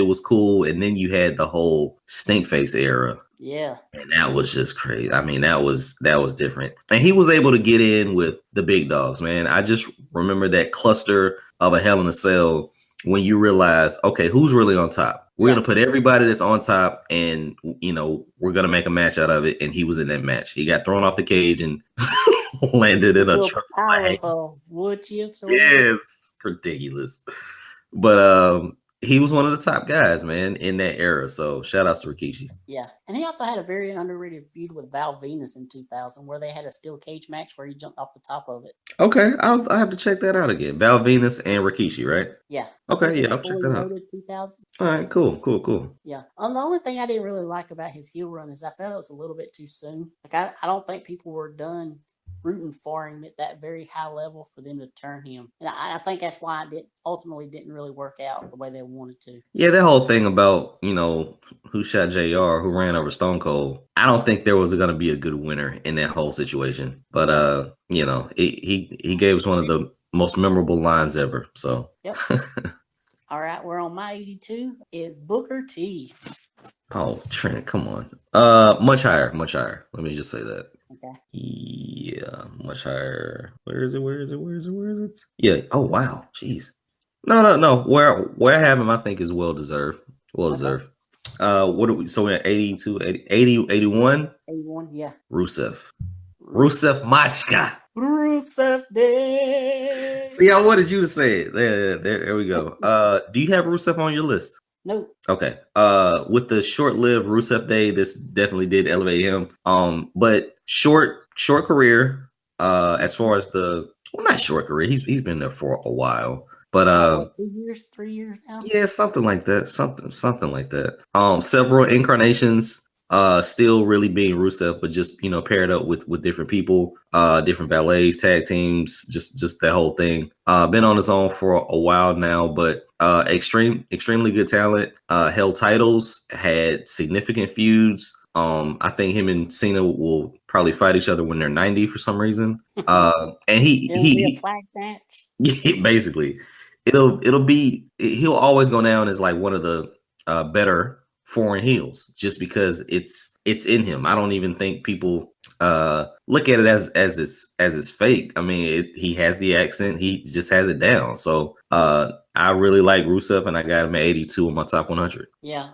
was cool. And then you had the whole stink face era. Yeah. And that was just crazy. I mean, that was different. And he was able to get in with the big dogs, man. I just remember that cluster of a Hell in a Cell when you realize, okay, who's really on top? We're gonna put everybody that's on top, and we're gonna make a match out of it. And he was in that match. He got thrown off the cage and landed in a truck. Pile of wood chips. Or yes, ridiculous. But he was one of the top guys, man, in that era. So shout outs to Rikishi. Yeah, and he also had a very underrated feud with Val Venus in 2000, where they had a steel cage match where he jumped off the top of it. Okay, I'll have to check that out again. Val Venus and Rikishi, right? Yeah. Okay, yeah, I'll check that out. 2000. All right, cool. Yeah. The only thing I didn't really like about his heel run is I felt it was a little bit too soon. Like I don't think people were done rooting for him at that very high level for them to turn him. And I think that's why it ultimately didn't really work out the way they wanted to. Yeah, that whole thing about, who shot JR, who ran over Stone Cold. I don't think there was going to be a good winner in that whole situation. But, he gave us one of the most memorable lines ever. So. Yep. All right, we're on my 82 is Booker T. Oh, Trent, come on. Much higher. Let me just say that. Okay. Yeah, much higher. Where is it? Yeah. Oh wow. Jeez. No. Where I have him, I think is well deserved. What are we? So we're at 82, 80, 81? 81, yeah. Rusev Machka. Rusev Day. See, I wanted you to say it. There we go. Do you have Rusev on your list? No. Okay. With the short-lived Rusev Day, this definitely did elevate him. But short career. As far as not short career. He's been there for a while. But 2 years, 3 years now. Yeah, something like that. Something like that. Several incarnations. Still really being Rusev, but just paired up with different people, different ballets, tag teams, just that whole thing. Been on his own for a while now, but extremely good talent. Held titles, had significant feuds. I think him and Cena will probably fight each other when they're 90 for some reason. And It'll be a flag match. basically he'll always go down as like one of the better foreign heels just because it's in him. I don't even think people look at it as it's fake. I mean, he has the accent, he just has it down. So I really like Rusev, and I got him at 82 on my top 100. Yeah.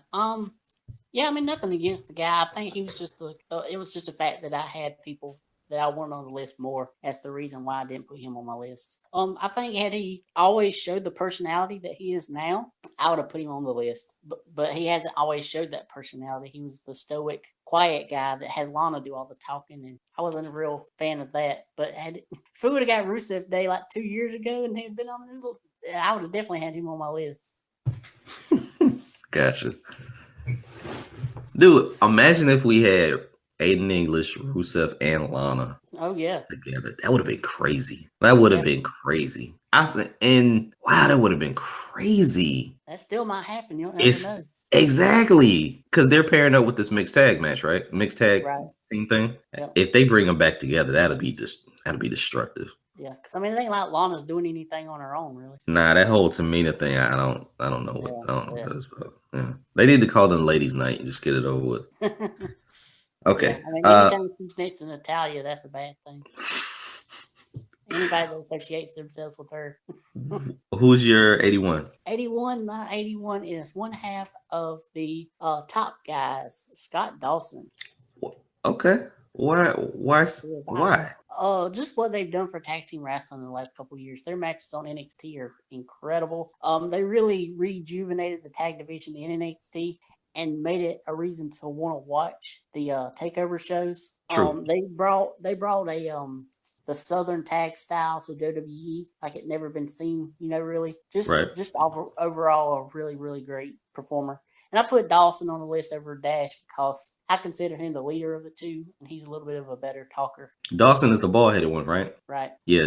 Yeah, I mean, nothing against the guy. I think he was just it was just the fact that I had people that I wanted on the list more. That's the reason why I didn't put him on my list. I think had he always showed the personality that he is now, I would have put him on the list. But he hasn't always showed that personality. He was the stoic, quiet guy that had Lana do all the talking, and I wasn't a real fan of that. But if we would have got Rusev Day like 2 years ago and he'd been on the, I would have definitely had him on my list. Gotcha. Dude, imagine if we had Aiden English, Rusev, and Lana. Oh yeah, together. That would have been crazy. That would have been crazy. And wow, that would have been crazy. That still might happen. You don't know. Exactly, because they're pairing up with this mixed tag match, right? Mixed tag team thing. Yep. If they bring them back together, that'll be destructive. Yeah, because I mean, it ain't like Lana's doing anything on her own, really. Nah, that whole Tamina thing, I don't know what that's about. Yeah. They need to call them Ladies' Night and just get it over with. Okay. Yeah, I mean, anytime she's next to Natalia, that's a bad thing. Anybody that associates themselves with her. Who's your 81? 81, my 81 is one half of the top guys, Scott Dawson. Okay. Why? Just what they've done for tag team wrestling in the last couple of years. Their matches on NXT are incredible. They really rejuvenated the tag division in NXT and made it a reason to want to watch the takeover shows. True. They brought a the Southern tag style to WWE like it never been seen. Really just overall a really, really great performer. And I put Dawson on the list over Dash because I consider him the leader of the two, and he's a little bit of a better talker. Dawson is the bald-headed one, right? Right. Yeah.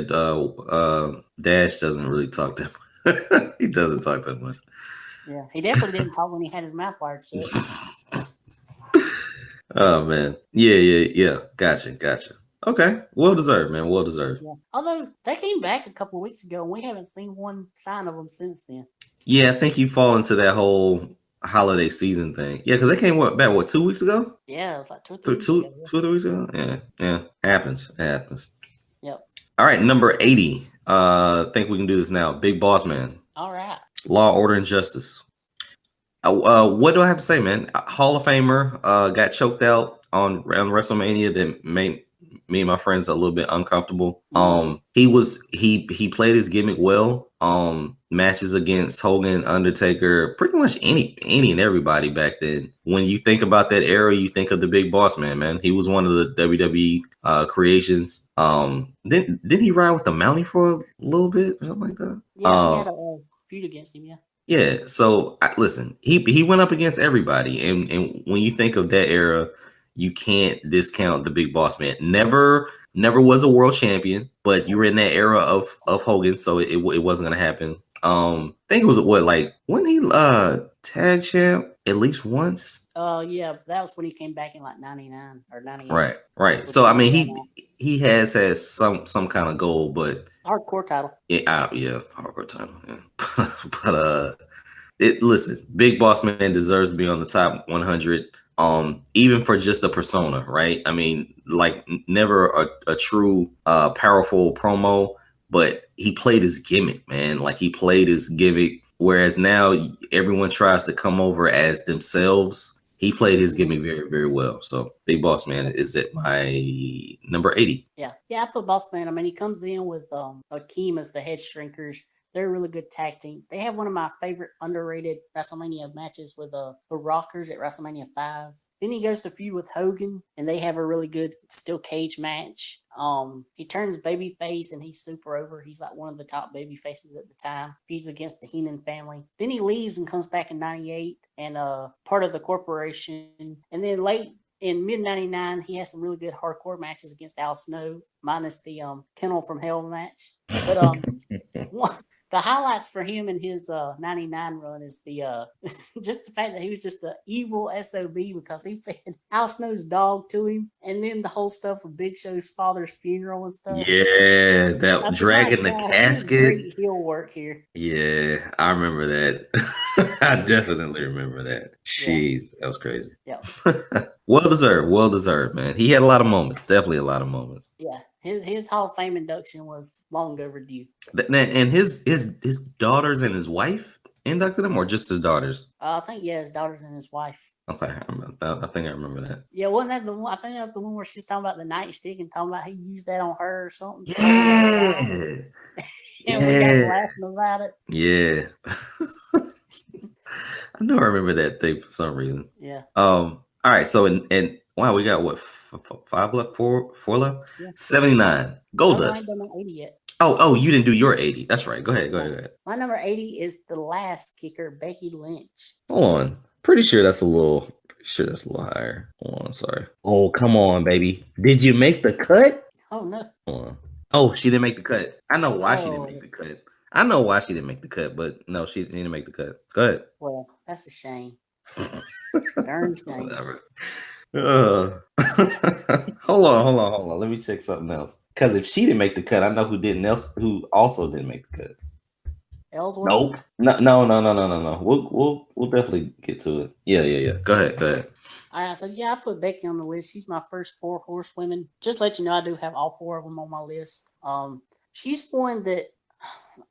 Dash doesn't really talk that much. He doesn't talk that much. Yeah, he definitely didn't talk when he had his mouth wired shut. Oh man, yeah. Gotcha. Okay, well deserved, man. Well deserved. Yeah. Although they came back a couple of weeks ago, and we haven't seen one sign of them since then. Yeah, I think you fall into that whole holiday season thing. Yeah, because they came back 2 weeks ago? Yeah, it was like 2 or 3 weeks ago. 2 or 3 weeks ago? Yeah. Happens. Yep. All right, number 80. I think we can do this now. Big Boss Man. All right. Law, Order, and Justice. What do I have to say, man? Hall of Famer got choked out on WrestleMania that made me and my friends a little bit uncomfortable. He played his gimmick well. Matches against Hogan, Undertaker, pretty much any and everybody back then. When you think about that era, you think of the Big Boss Man. He was one of the WWE creations. Didn't he ride with the Mountie for a little bit or something like that? Yeah, he had a feud against him. Yeah. So listen, he went up against everybody, and when you think of that era, you can't discount the Big Boss Man. Never was a world champion, but you were in that era of Hogan, so it wasn't gonna happen. I think it was when he tag champ at least once. Yeah, that was when he came back in like 99 or 98. Right. So I mean, he has some kind of goal, but hardcore title. Yeah, hardcore title. Yeah. But listen, Big Boss Man deserves to be on the top 100. Even for just the persona, right? I mean, never a true powerful promo, but he played his gimmick, man. He played his gimmick, whereas now everyone tries to come over as themselves. He played his gimmick very, very well. So Big Boss Man is at my number 80. Yeah, I put Boss Man. I mean, he comes in with Akeem as the head shrinkers. They're a really good tag team. They have one of my favorite underrated WrestleMania matches with the Rockers at WrestleMania 5. Then he goes to feud with Hogan, and they have a really good steel cage match. He turns babyface, and he's super over. He's like one of the top baby faces at the time. Feuds against the Heenan family. Then he leaves and comes back in 98 and part of the corporation. And then late in mid '99, he has some really good hardcore matches against Al Snow, minus the Kennel from Hell match. But the highlights for him in his '99 run is the just the fact that he was just an evil SOB because he fed Al Snow's dog to him, and then the whole stuff with Big Show's father's funeral and stuff. Yeah, that dragging the casket. Great heel work here. Yeah, I remember that. I definitely remember that. Jeez, that was crazy. Yeah. Well deserved, man. He had a lot of moments, definitely a lot of moments. Yeah, his Hall of Fame induction was long overdue. And his daughters and his wife inducted him, or just his daughters? I think his daughters and his wife. Okay, I think I remember that. Yeah, wasn't that the one? I think that was the one where she's talking about the nightstick and talking about he used that on her or something. Yeah. And we got laughing about it. Yeah. I know I remember that thing for some reason. Yeah. All right, so and wow, we got what, 5 left, 4 left? Yeah. 79. Goldust. I haven't done my 80 yet. Oh, you didn't do your 80. That's right. Go ahead. My number 80 is the last kicker, Becky Lynch. Hold on. Pretty sure that's a little higher. Hold on, sorry. Oh, come on, baby. Did you make the cut? Oh no. Hold on. Oh, she didn't make the cut. I know why she didn't make the cut. I know why she didn't make the cut, but no, she didn't make the cut. Go ahead. Well, that's a shame. Darn shame. Whatever. Hold on. Let me check something else. Because if she didn't make the cut, I know who also didn't make the cut. Ellsworth? Nope. No. We'll definitely get to it. Yeah. Go ahead. All right, so I put Becky on the list. She's my first 4 horsewomen. Just to let you know, I do have all 4 of them on my list. She's one that,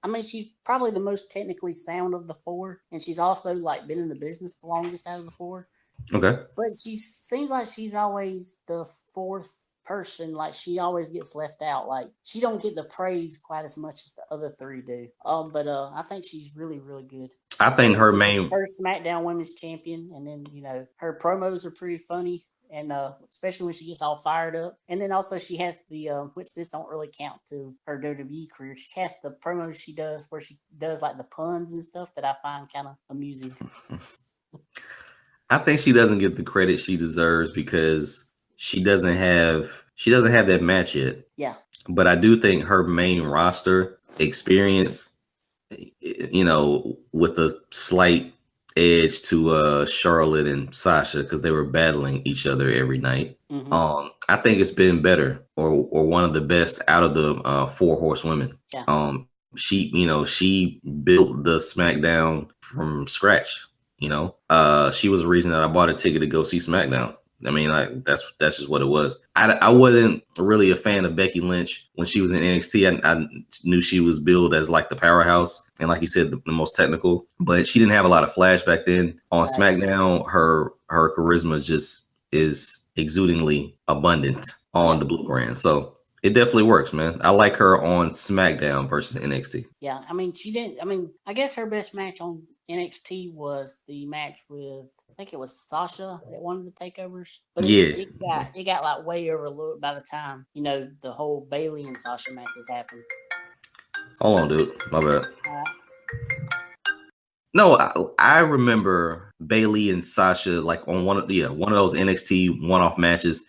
I mean, she's probably the most technically sound of the 4, and she's also like been in the business the longest out of the 4. Okay. But she seems like she's always the 4th person. Like, she always gets left out. Like, she don't get the praise quite as much as the other 3 do. But I think she's really, really good. I think her SmackDown Women's Champion, and then her promos are pretty funny, and especially when she gets all fired up. And then also she has the which this don't really count to her WWE career. She has the promos she does where she does like the puns and stuff that I find kind of amusing. I think she doesn't get the credit she deserves because she doesn't have that match yet. Yeah. But I do think her main roster experience, with a slight edge to Charlotte and Sasha, because they were battling each other every night. Mm-hmm. I think it's been better or one of the best out of the 4 horsewomen. Yeah. She built the SmackDown from scratch. She was the reason that I bought a ticket to go see SmackDown. I mean, like that's just what it was. I wasn't really a fan of Becky Lynch when she was in NXT. I knew she was billed as like the powerhouse and, like you said, the most technical. But she didn't have a lot of flash back then. On SmackDown, her charisma just is exudingly abundant on the Blue brand. So it definitely works, man. I like her on SmackDown versus NXT. Yeah, I mean, I guess her best match on NXT was the match with, I think it was Sasha at one of the takeovers. But it got like way overlooked by the time, the whole Bayley and Sasha matches happened. Hold on, dude. My bad. No, I remember Bayley and Sasha like on one of those NXT one-off matches.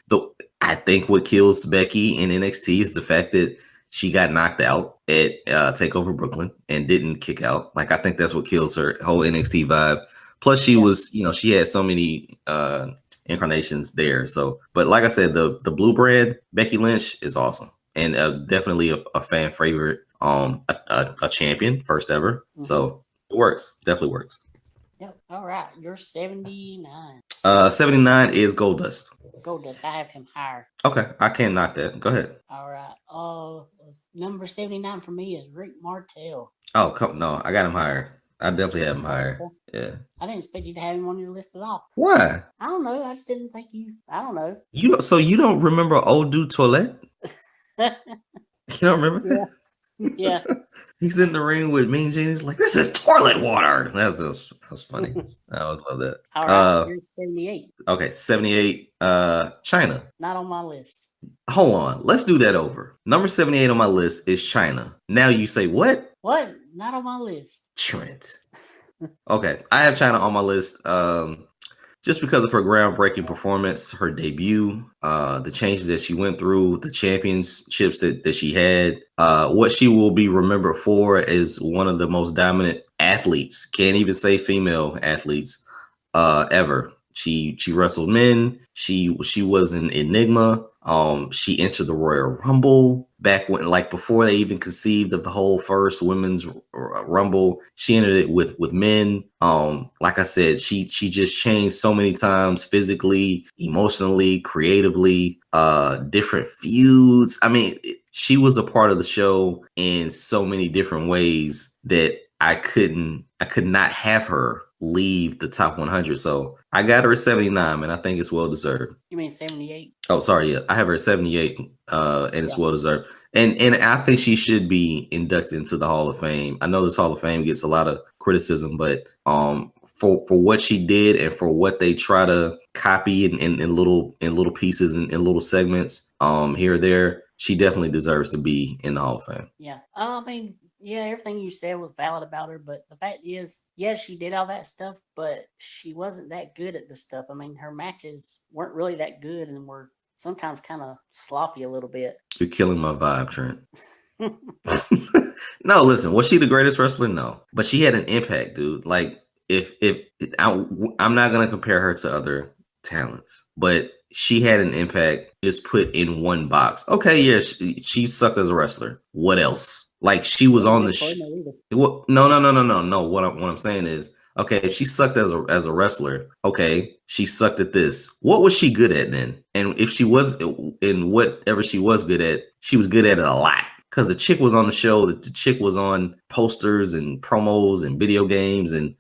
I think what kills Becky in NXT is the fact that she got knocked out at TakeOver Brooklyn and didn't kick out. Like, I think that's what kills her whole NXT vibe. Plus, she was, she had so many incarnations there. So, but like I said, the Blue brand, Becky Lynch is awesome and definitely a fan favorite, a champion, first ever. Mm-hmm. So it works, definitely works. Yep. All right, you're 79. 79 is Goldust. Goldust, I have him higher. Okay, I can't knock that. Go ahead. All right. Number 79 for me is Rick Martel. Oh, no, I got him higher. I definitely have him higher. Yeah. I didn't expect you to have him on your list at all. Why? I don't know. I just didn't think you. I don't know. So you don't remember Old Dude Toilette? You don't remember? Yeah. Yeah. He's in the ring with Mean Gene. He's like, "This is toilet water." That's funny. I always love that. All right, you're 78. Okay, 78. China. Not on my list. Hold on. Let's do that over. Number 78 on my list is China. Now you say what? What? Not on my list. Trent. Okay, I have China on my list. just because of her groundbreaking performance, her debut, the changes that she went through, the championships that she had, what she will be remembered for is one of the most dominant athletes, can't even say female athletes, ever. She wrestled men. She was an enigma. She entered the Royal Rumble back when, like, before they even conceived of the whole first women's Rumble. She entered it with men. Like I said, she just changed so many times, physically, emotionally, creatively. Different feuds. I mean, she was a part of the show in so many different ways that I could not have her leave the top 100. So I got her at 79, and I think it's well deserved. You mean 78? Oh, sorry, yeah, I have her at 78, and it's well deserved. And I think she should be inducted into the Hall of Fame. I know this Hall of Fame gets a lot of criticism, but for what she did and for what they try to copy in little pieces and in little segments here or there, she definitely deserves to be in the Hall of Fame. Yeah, I mean, yeah, everything you said was valid about her, but the fact is, yes, she did all that stuff, but she wasn't that good at the stuff. I mean, her matches weren't really that good and were sometimes kind of sloppy a little bit. You're killing my vibe, Trent. No, listen, was she the greatest wrestler? No, but she had an impact, dude. Like, if I'm not gonna compare her to other talents, but she had an impact. Just put in one box. Okay, yeah, she sucked as a wrestler. What else? Like, she was on the no. What I'm saying is, okay, if she sucked as a wrestler, okay, she sucked at this. What was she good at then? And if she was in whatever she was good at, she was good at it a lot. Because the chick was on the show, the chick was on posters and promos and video games and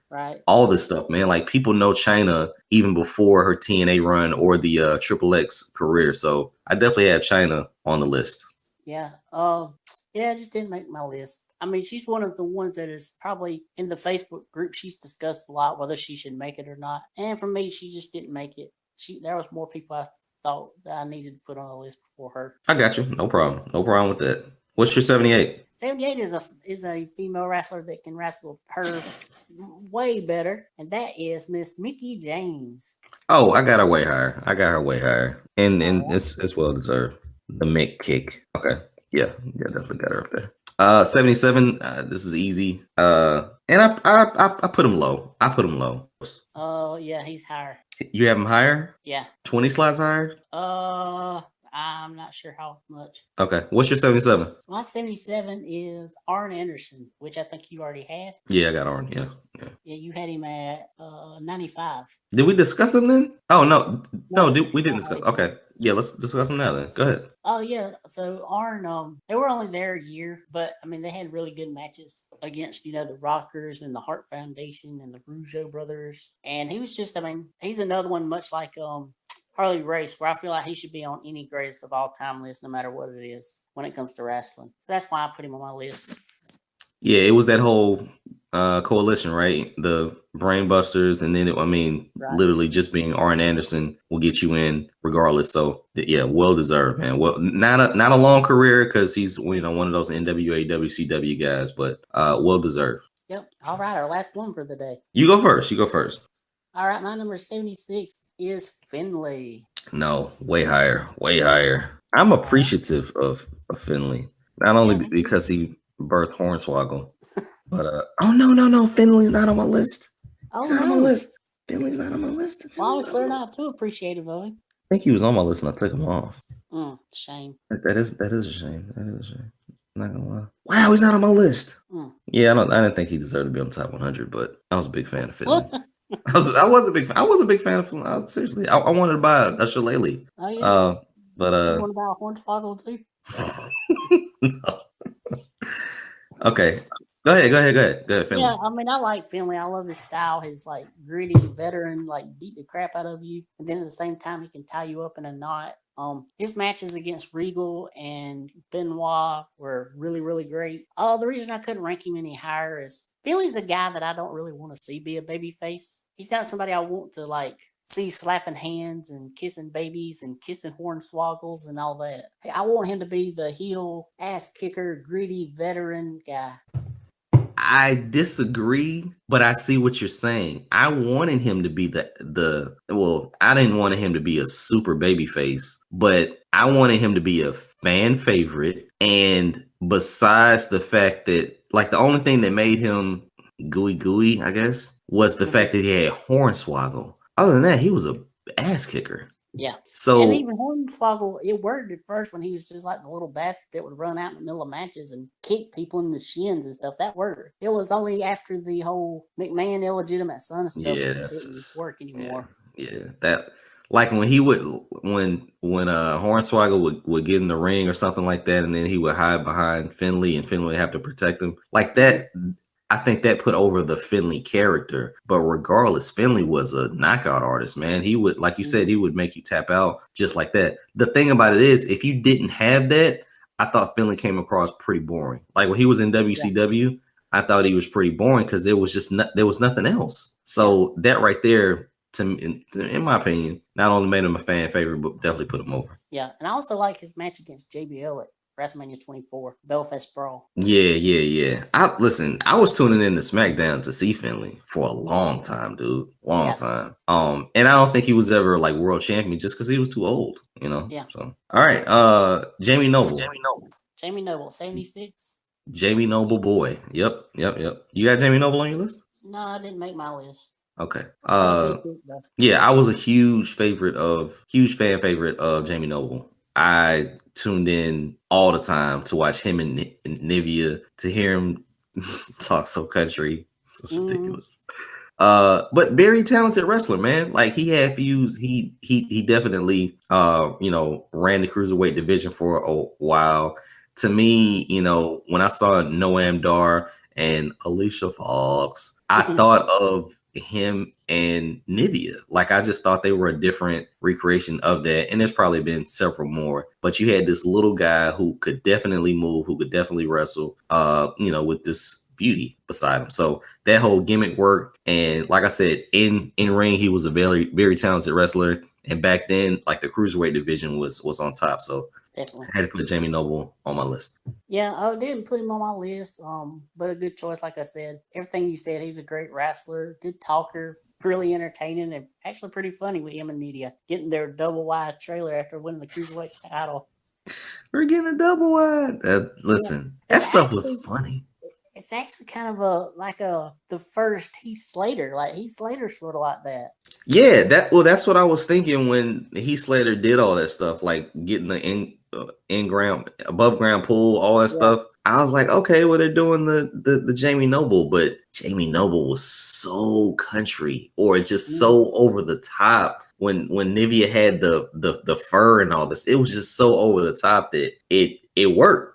all this stuff, man. Like, people know Chyna even before her TNA run or the Triple X career. So I definitely have Chyna on the list. Yeah. Yeah, it just didn't make my list. I mean, she's one of the ones that is probably in the Facebook group. She's discussed a lot whether she should make it or not. And for me, she just didn't make it. There was more people I thought that I needed to put on the list before her. I got you. No problem. No problem with that. What's your 78? 78 is a female wrestler that can wrestle her way better, and that is Miss Mickie James. Oh, I got her way higher. And it's well deserved. The Mick kick. Okay. Yeah, definitely got her up there. 77. This is easy. And I put him low. Oh yeah, he's higher. You have him higher? Yeah. 20 slots higher? I'm not sure how much. Okay. What's your 77? My 77 is Arn Anderson, which I think you already had. Yeah, I got Arn. Yeah, you had him at 95. Did we discuss him then? Oh, no, we didn't discuss. Okay. Yeah, let's discuss him now then. Go ahead. Oh, yeah. So Arn, they were only there a year, but I mean, they had really good matches against, the Rockers and the Hart Foundation and the Rougeau brothers. And he was just, I mean, he's another one much like Harley Race, where I feel like he should be on any greatest of all time list, no matter what it is, when it comes to wrestling. So that's why I put him on my list. Yeah, it was that whole coalition, right? The Brainbusters, and then literally just being Arn Anderson will get you in regardless. So yeah, well deserved, man. Well, not a long career because he's one of those NWA WCW guys, but well deserved. Yep. All right, our last one for the day. You go first. All right, my number 76 is Finlay. No, way higher. I'm appreciative of Finlay, not only because he birthed Hornswoggle, but no, Finlay's not on my list. Oh, he's not on my list. Finlay's not on my list. Why was they're not too appreciative of him? I think he was on my list and I took him off. Shame. That is a shame. I'm not gonna lie. Wow, he's not on my list. Yeah, I didn't think he deserved to be on the top 100, but I was a big fan of Finlay. I was a big fan of Finlay. Seriously, I wanted to buy a shillelagh. Oh yeah. But you want to buy a Hornswoggle too? No. Okay. Go ahead, Finlay. Yeah, I mean, I like Finlay. I love his style. His like gritty veteran, like beat the crap out of you, and then at the same time he can tie you up in a knot. His matches against Regal and Benoit were really, really great. The reason I couldn't rank him any higher is Finlay's a guy that I don't really want to see be a babyface. He's not somebody I want to like see slapping hands and kissing babies and kissing hornswoggles and all that. I want him to be the heel ass kicker, gritty veteran guy. I disagree, but I see what you're saying. I wanted him to be I didn't want him to be a super baby face, but I wanted him to be a fan favorite. And besides the fact that, like, the only thing that made him gooey, I guess, was the fact that he had Hornswoggle. Other than that, he was a ass kicker. Yeah. So, and even Hornswoggle, it worked at first when he was just like the little bastard that would run out in the middle of matches and kick people in the shins and stuff. That worked. It was only after the whole McMahon illegitimate son stuff that it didn't work anymore. Yeah, that, like, when Hornswoggle would get in the ring or something like that, and then he would hide behind Finley, and Finley would have to protect him. Like that, I think that put over the Finley character. But regardless, Finley was a knockout artist, man. He would, like you said, he would make you tap out just like that. The thing about it is, if you didn't have that, I thought Finley came across pretty boring. Like when he was in WCW, I thought he was pretty boring because there was nothing else. So that right there, in my opinion, not only made him a fan favorite, but definitely put him over. Yeah, and I also like his match against JBL at WrestleMania 24, Belfast Brawl. Yeah. I was tuning in to SmackDown to see Finley for a long time, dude. Long time. And I don't think he was ever like world champion just because he was too old, you know? Yeah. So, all right. Jamie Noble. Jamie Noble, 76. Jamie Noble boy. Yep. You got Jamie Noble on your list? No, I didn't make my list. Okay. Yeah, I was a huge fan favorite of Jamie Noble. I tuned in all the time to watch him and Nivea, to hear him talk so country. It's ridiculous. But very talented wrestler, man. Like, he had views. He definitely ran the cruiserweight division for a while. To me, when I saw Noam Dar and Alicia Fox, I thought of him and Nivea. Like, I just thought they were a different recreation of that. And there's probably been several more, but you had this little guy who could definitely move, who could definitely wrestle, with this beauty beside him. So that whole gimmick worked. And like I said, in ring, he was a very, very talented wrestler. And back then, like, the cruiserweight division was on top. So definitely, I had to put Jamie Noble on my list. Yeah, I didn't put him on my list, but a good choice. Like I said, everything you said, he's a great wrestler, good talker, really entertaining, and actually pretty funny with him and Nidia getting their double wide trailer after winning the cruiserweight title. We're getting a double wide. Listen, that stuff was funny. It's actually kind of the first Heath Slater. Like, Heath Slater's sort of like that. Yeah, that's what I was thinking when Heath Slater did all that stuff, like getting the in-ground, above ground pull, all that stuff. I was like, okay, well, they're doing the Jamie Noble, but Jamie Noble was so country, or just so over the top. When Nivea had the fur and all this, it was just so over the top that it worked.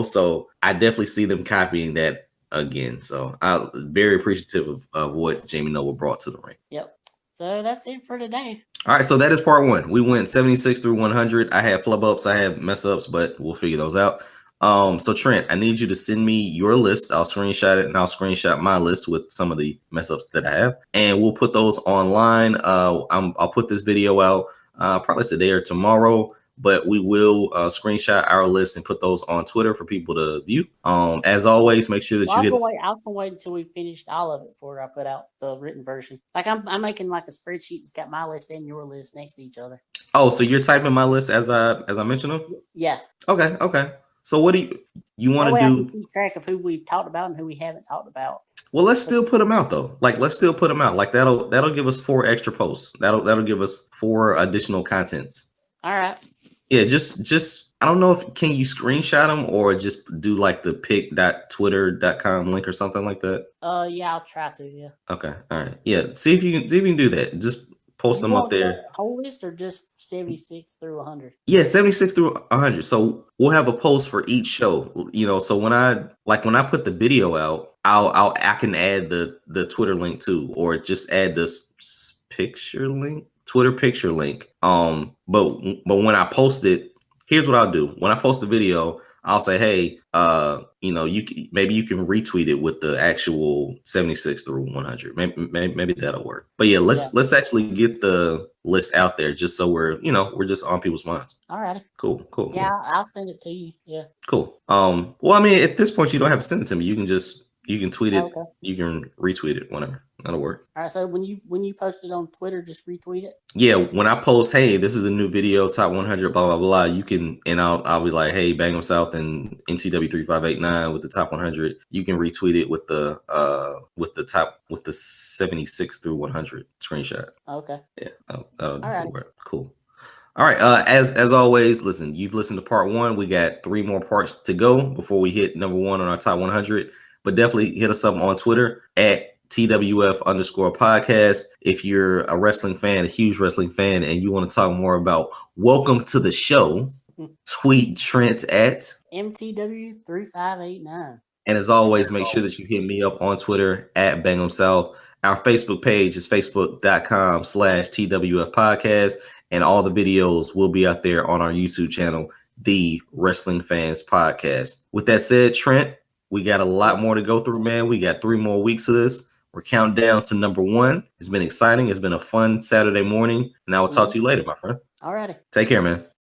So I definitely see them copying that again. So I'm very appreciative of what Jamie Noble brought to the ring. Yep. So that's it for today. All right, so that is part one. We went 76 through 100. I had flub ups, I had mess ups, but we'll figure those out. So Trent, I need you to send me your list. I'll screenshot it, and I'll screenshot my list with some of the mess ups that I have, and we'll put those online. I'll put this video out probably today or tomorrow. But we will screenshot our list and put those on Twitter for people to view. As always, make sure that you hit. I can wait until we finished all of it before I put out the written version. Like, I'm making like a spreadsheet that's got my list and your list next to each other. Oh, so you're typing my list as I mentioned them? Yeah. Okay. So what do you want to do? I can keep track of who we've talked about and who we haven't talked about. Well, let's still put them out though. Like, let's still put them out. Like, that'll give us 4 extra posts. That'll give us 4 additional contents. All right. Yeah, just I don't know if can you screenshot them or just do like the pic.twitter.com link or something like that. Yeah, I'll try to. Yeah. Okay. All right. Yeah. See if you can do that. Just post them up there. Whole list or just 76 through 100? Yeah, 76 through 100. So we'll have a post for each show. So when I put the video out, I can add the Twitter link too, or just add this picture link. Twitter picture link. But when I post it, here's what I'll do. When I post the video, I'll say, hey, maybe you can retweet it with the actual 76 through 100. Maybe that'll work. But yeah, let's actually get the list out there just so we're just on people's minds. All righty. Cool. Yeah, I'll send it to you. Yeah. Cool. Well, I mean, at this point, you don't have to send it to me. You can just You can tweet it. Okay. You can retweet it whenever. That'll work. All right. So when you post it on Twitter, just retweet it. Yeah, when I post, hey, this is a new video, top 100, blah blah blah. You can, and I'll be like, hey, BangEm South and MTW 3589 with the top 100. You can retweet it with the 76 through 100 screenshot. Okay. Yeah, that'll All right. work. Cool. All right. As always, listen. You've listened to part 1. We got 3 more parts to go before we hit number 1 on our top 100. But definitely hit us up on Twitter at TWF_podcast. If you're a wrestling fan, a huge wrestling fan, and you want to talk more about welcome to the show, tweet Trent at MTW3589. And as always, make sure that you hit me up on Twitter at BangEm South. Our Facebook page is facebook.com/TWF podcast. And all the videos will be out there on our YouTube channel, The Wrestling Fans Podcast. With that said, Trent, we got a lot more to go through, man. We got 3 more weeks of this. We're counting down to number 1. It's been exciting. It's been a fun Saturday morning. And I will talk to you later, my friend. All righty. Take care, man.